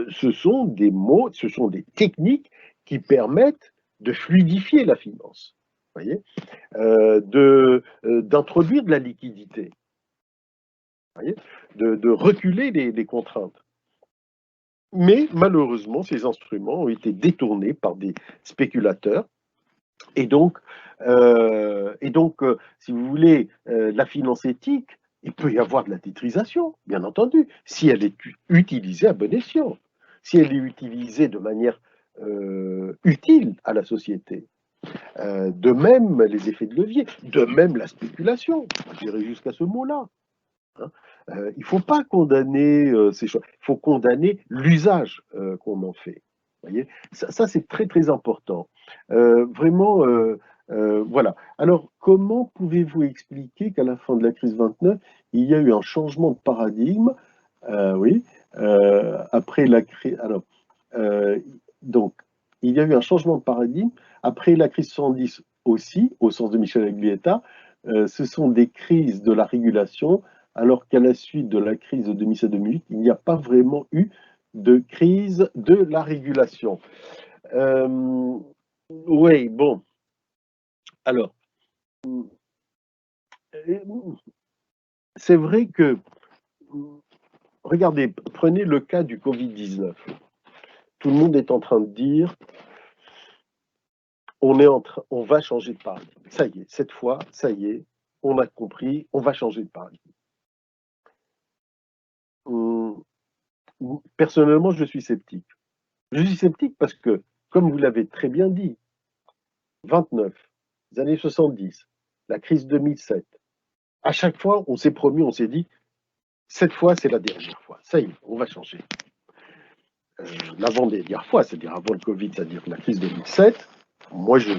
Ce sont des mots, ce sont des techniques qui permettent de fluidifier la finance, voyez, d'introduire de la liquidité, voyez, de reculer les contraintes. Mais malheureusement, ces instruments ont été détournés par des spéculateurs. Et donc, si vous voulez, la finance éthique, il peut y avoir de la titrisation, bien entendu, si elle est utilisée à bon escient, si elle est utilisée de manière utile à la société. De même, les effets de levier, de même la spéculation, j'irai jusqu'à ce mot-là, hein. Il ne faut pas condamner ces choses, il faut condamner l'usage qu'on en fait. Voyez, ça c'est très très important. Vraiment, voilà. Alors, comment pouvez-vous expliquer qu'à la fin de la crise 29, il y a eu un changement de paradigme, oui, après la crise. Alors, euh, donc, il y a eu un changement de paradigme après la crise 70 aussi, au sens de Michel Aglietta. Ce sont des crises de la régulation alors qu'à la suite de la crise de 2007-2008, il n'y a pas vraiment eu de crise de la régulation. Oui, bon, alors, c'est vrai que, regardez, prenez le cas du Covid-19. Tout le monde est en train de dire, on va changer de paradigme. Ça y est, cette fois, ça y est, on a compris, on va changer de paradigme. Hum, Personnellement, je suis sceptique. Je suis sceptique parce que, comme vous l'avez très bien dit, 29, les années 70, la crise 2007. À chaque fois, on s'est promis, on s'est dit, cette fois, c'est la dernière fois. Ça y est, on va changer. L'avant-dernière fois, c'est-à-dire avant le Covid, c'est-à-dire la crise 2007, moi, je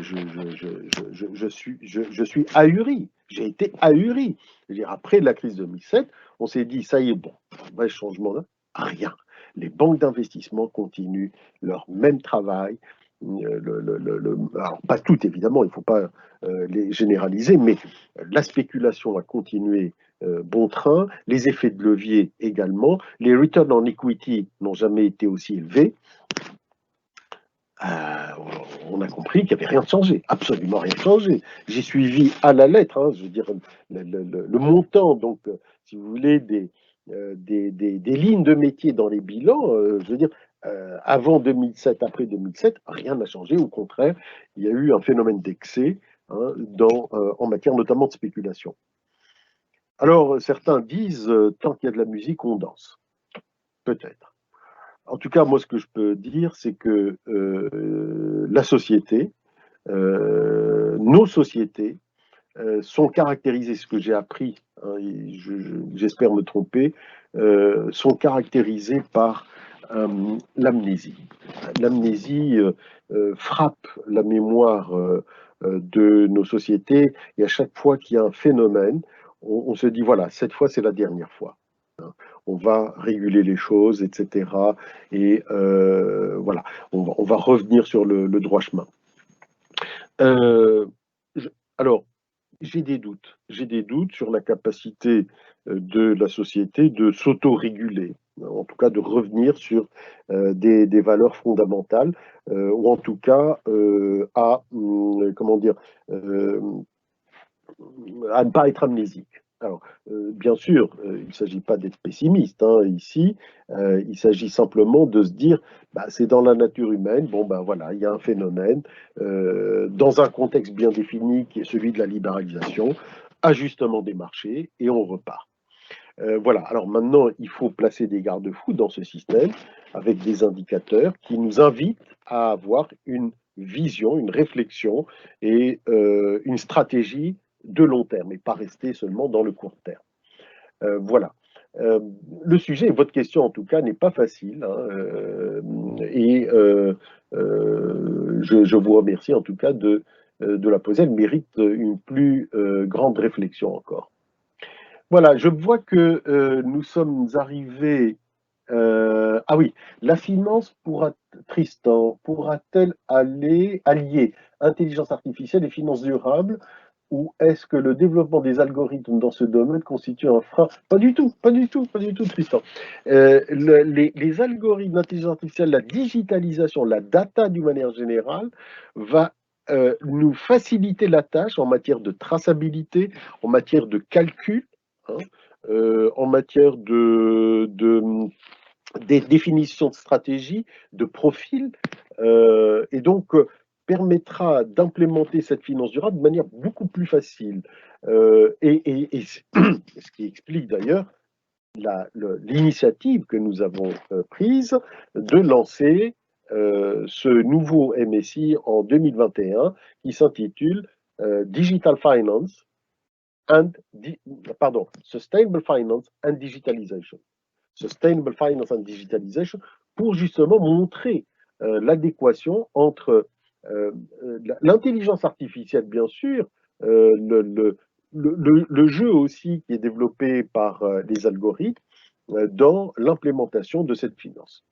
suis ahuri. J'ai été ahuri. C'est-à-dire, après la crise 2007, on s'est dit, ça y est, bon, vrai changement là, rien. Les banques d'investissement continuent leur même travail. Alors, pas toutes, évidemment, il ne faut pas les généraliser, mais la spéculation a continué bon train, les effets de levier également, les returns on equity n'ont jamais été aussi élevés. Euh, on a compris qu'il n'y avait rien changé, absolument rien changé. J'ai suivi à la lettre, hein, je veux dire, le montant, donc, si vous voulez, des lignes de métier dans les bilans, je veux dire, avant 2007, après 2007, rien n'a changé. Au contraire, il y a eu un phénomène d'excès, hein, en matière notamment de spéculation. Alors, certains disent, tant qu'il y a de la musique, on danse. Peut-être. En tout cas, moi, ce que je peux dire, c'est que la société, nos sociétés, sont caractérisées, ce que j'ai appris, hein, j'espère me tromper, sont caractérisées par l'amnésie. L'amnésie frappe la mémoire de nos sociétés et à chaque fois qu'il y a un phénomène, on se dit, voilà, cette fois, c'est la dernière fois. On va réguler les choses, etc. Et voilà, on va revenir sur le droit chemin. Euh, alors, j'ai des doutes. J'ai des doutes sur la capacité de la société de s'auto-réguler, en tout cas de revenir sur des valeurs fondamentales, ou en tout cas comment dire, euh, à ne pas être amnésique. Alors, bien sûr, il ne s'agit pas d'être pessimiste, hein, ici. Il s'agit simplement de se dire, bah, c'est dans la nature humaine. Bon, ben voilà, il y a un phénomène dans un contexte bien défini qui est celui de la libéralisation, ajustement des marchés, et on repart. Voilà. Alors maintenant, il faut placer des garde-fous dans ce système avec des indicateurs qui nous invitent à avoir une vision, une réflexion et une stratégie de long terme et pas rester seulement dans le court terme. Voilà. Le sujet, votre question en tout cas, n'est pas facile, hein, et je vous remercie en tout cas de la poser. Elle mérite une plus grande réflexion encore. Voilà, je vois que nous sommes arrivés. Ah oui, la finance pourra, Tristan, pourra-t-elle allier intelligence artificielle et finances durables, ou est-ce que le développement des algorithmes dans ce domaine constitue un frein? Pas du tout, pas du tout, pas du tout, Tristan. Les algorithmes d'intelligence artificielle, la digitalisation, la data d'une manière générale, va nous faciliter la tâche en matière de traçabilité, en matière de calcul, hein, en matière des définitions de stratégie, de profil, et donc permettra d'implémenter cette finance durable de manière beaucoup plus facile. Et ce qui explique d'ailleurs l'initiative que nous avons prise de lancer ce nouveau MSI en 2021 qui s'intitule Digital Finance and, pardon, Sustainable Finance and Digitalization. Sustainable Finance and Digitalization, pour justement montrer l'adéquation entre l'intelligence artificielle, bien sûr, le jeu aussi qui est développé par les algorithmes dans l'implémentation de cette finance.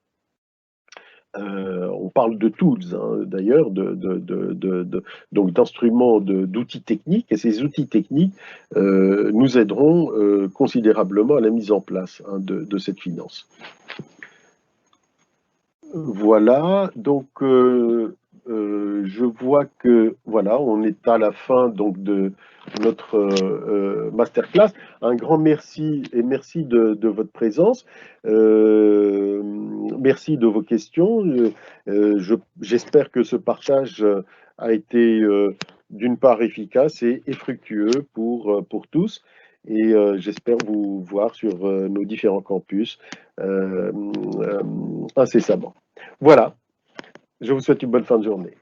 On parle de tools, hein, d'ailleurs, donc d'instruments, d'outils techniques, et ces outils techniques nous aideront considérablement à la mise en place, hein, de cette finance. Voilà, donc je vois que voilà, on est à la fin donc de notre masterclass. Un grand merci et merci de votre présence. Merci de vos questions. J'espère que ce partage a été d'une part efficace et fructueux pour tous. Et j'espère vous voir sur nos différents campus incessamment. Voilà, je vous souhaite une bonne fin de journée.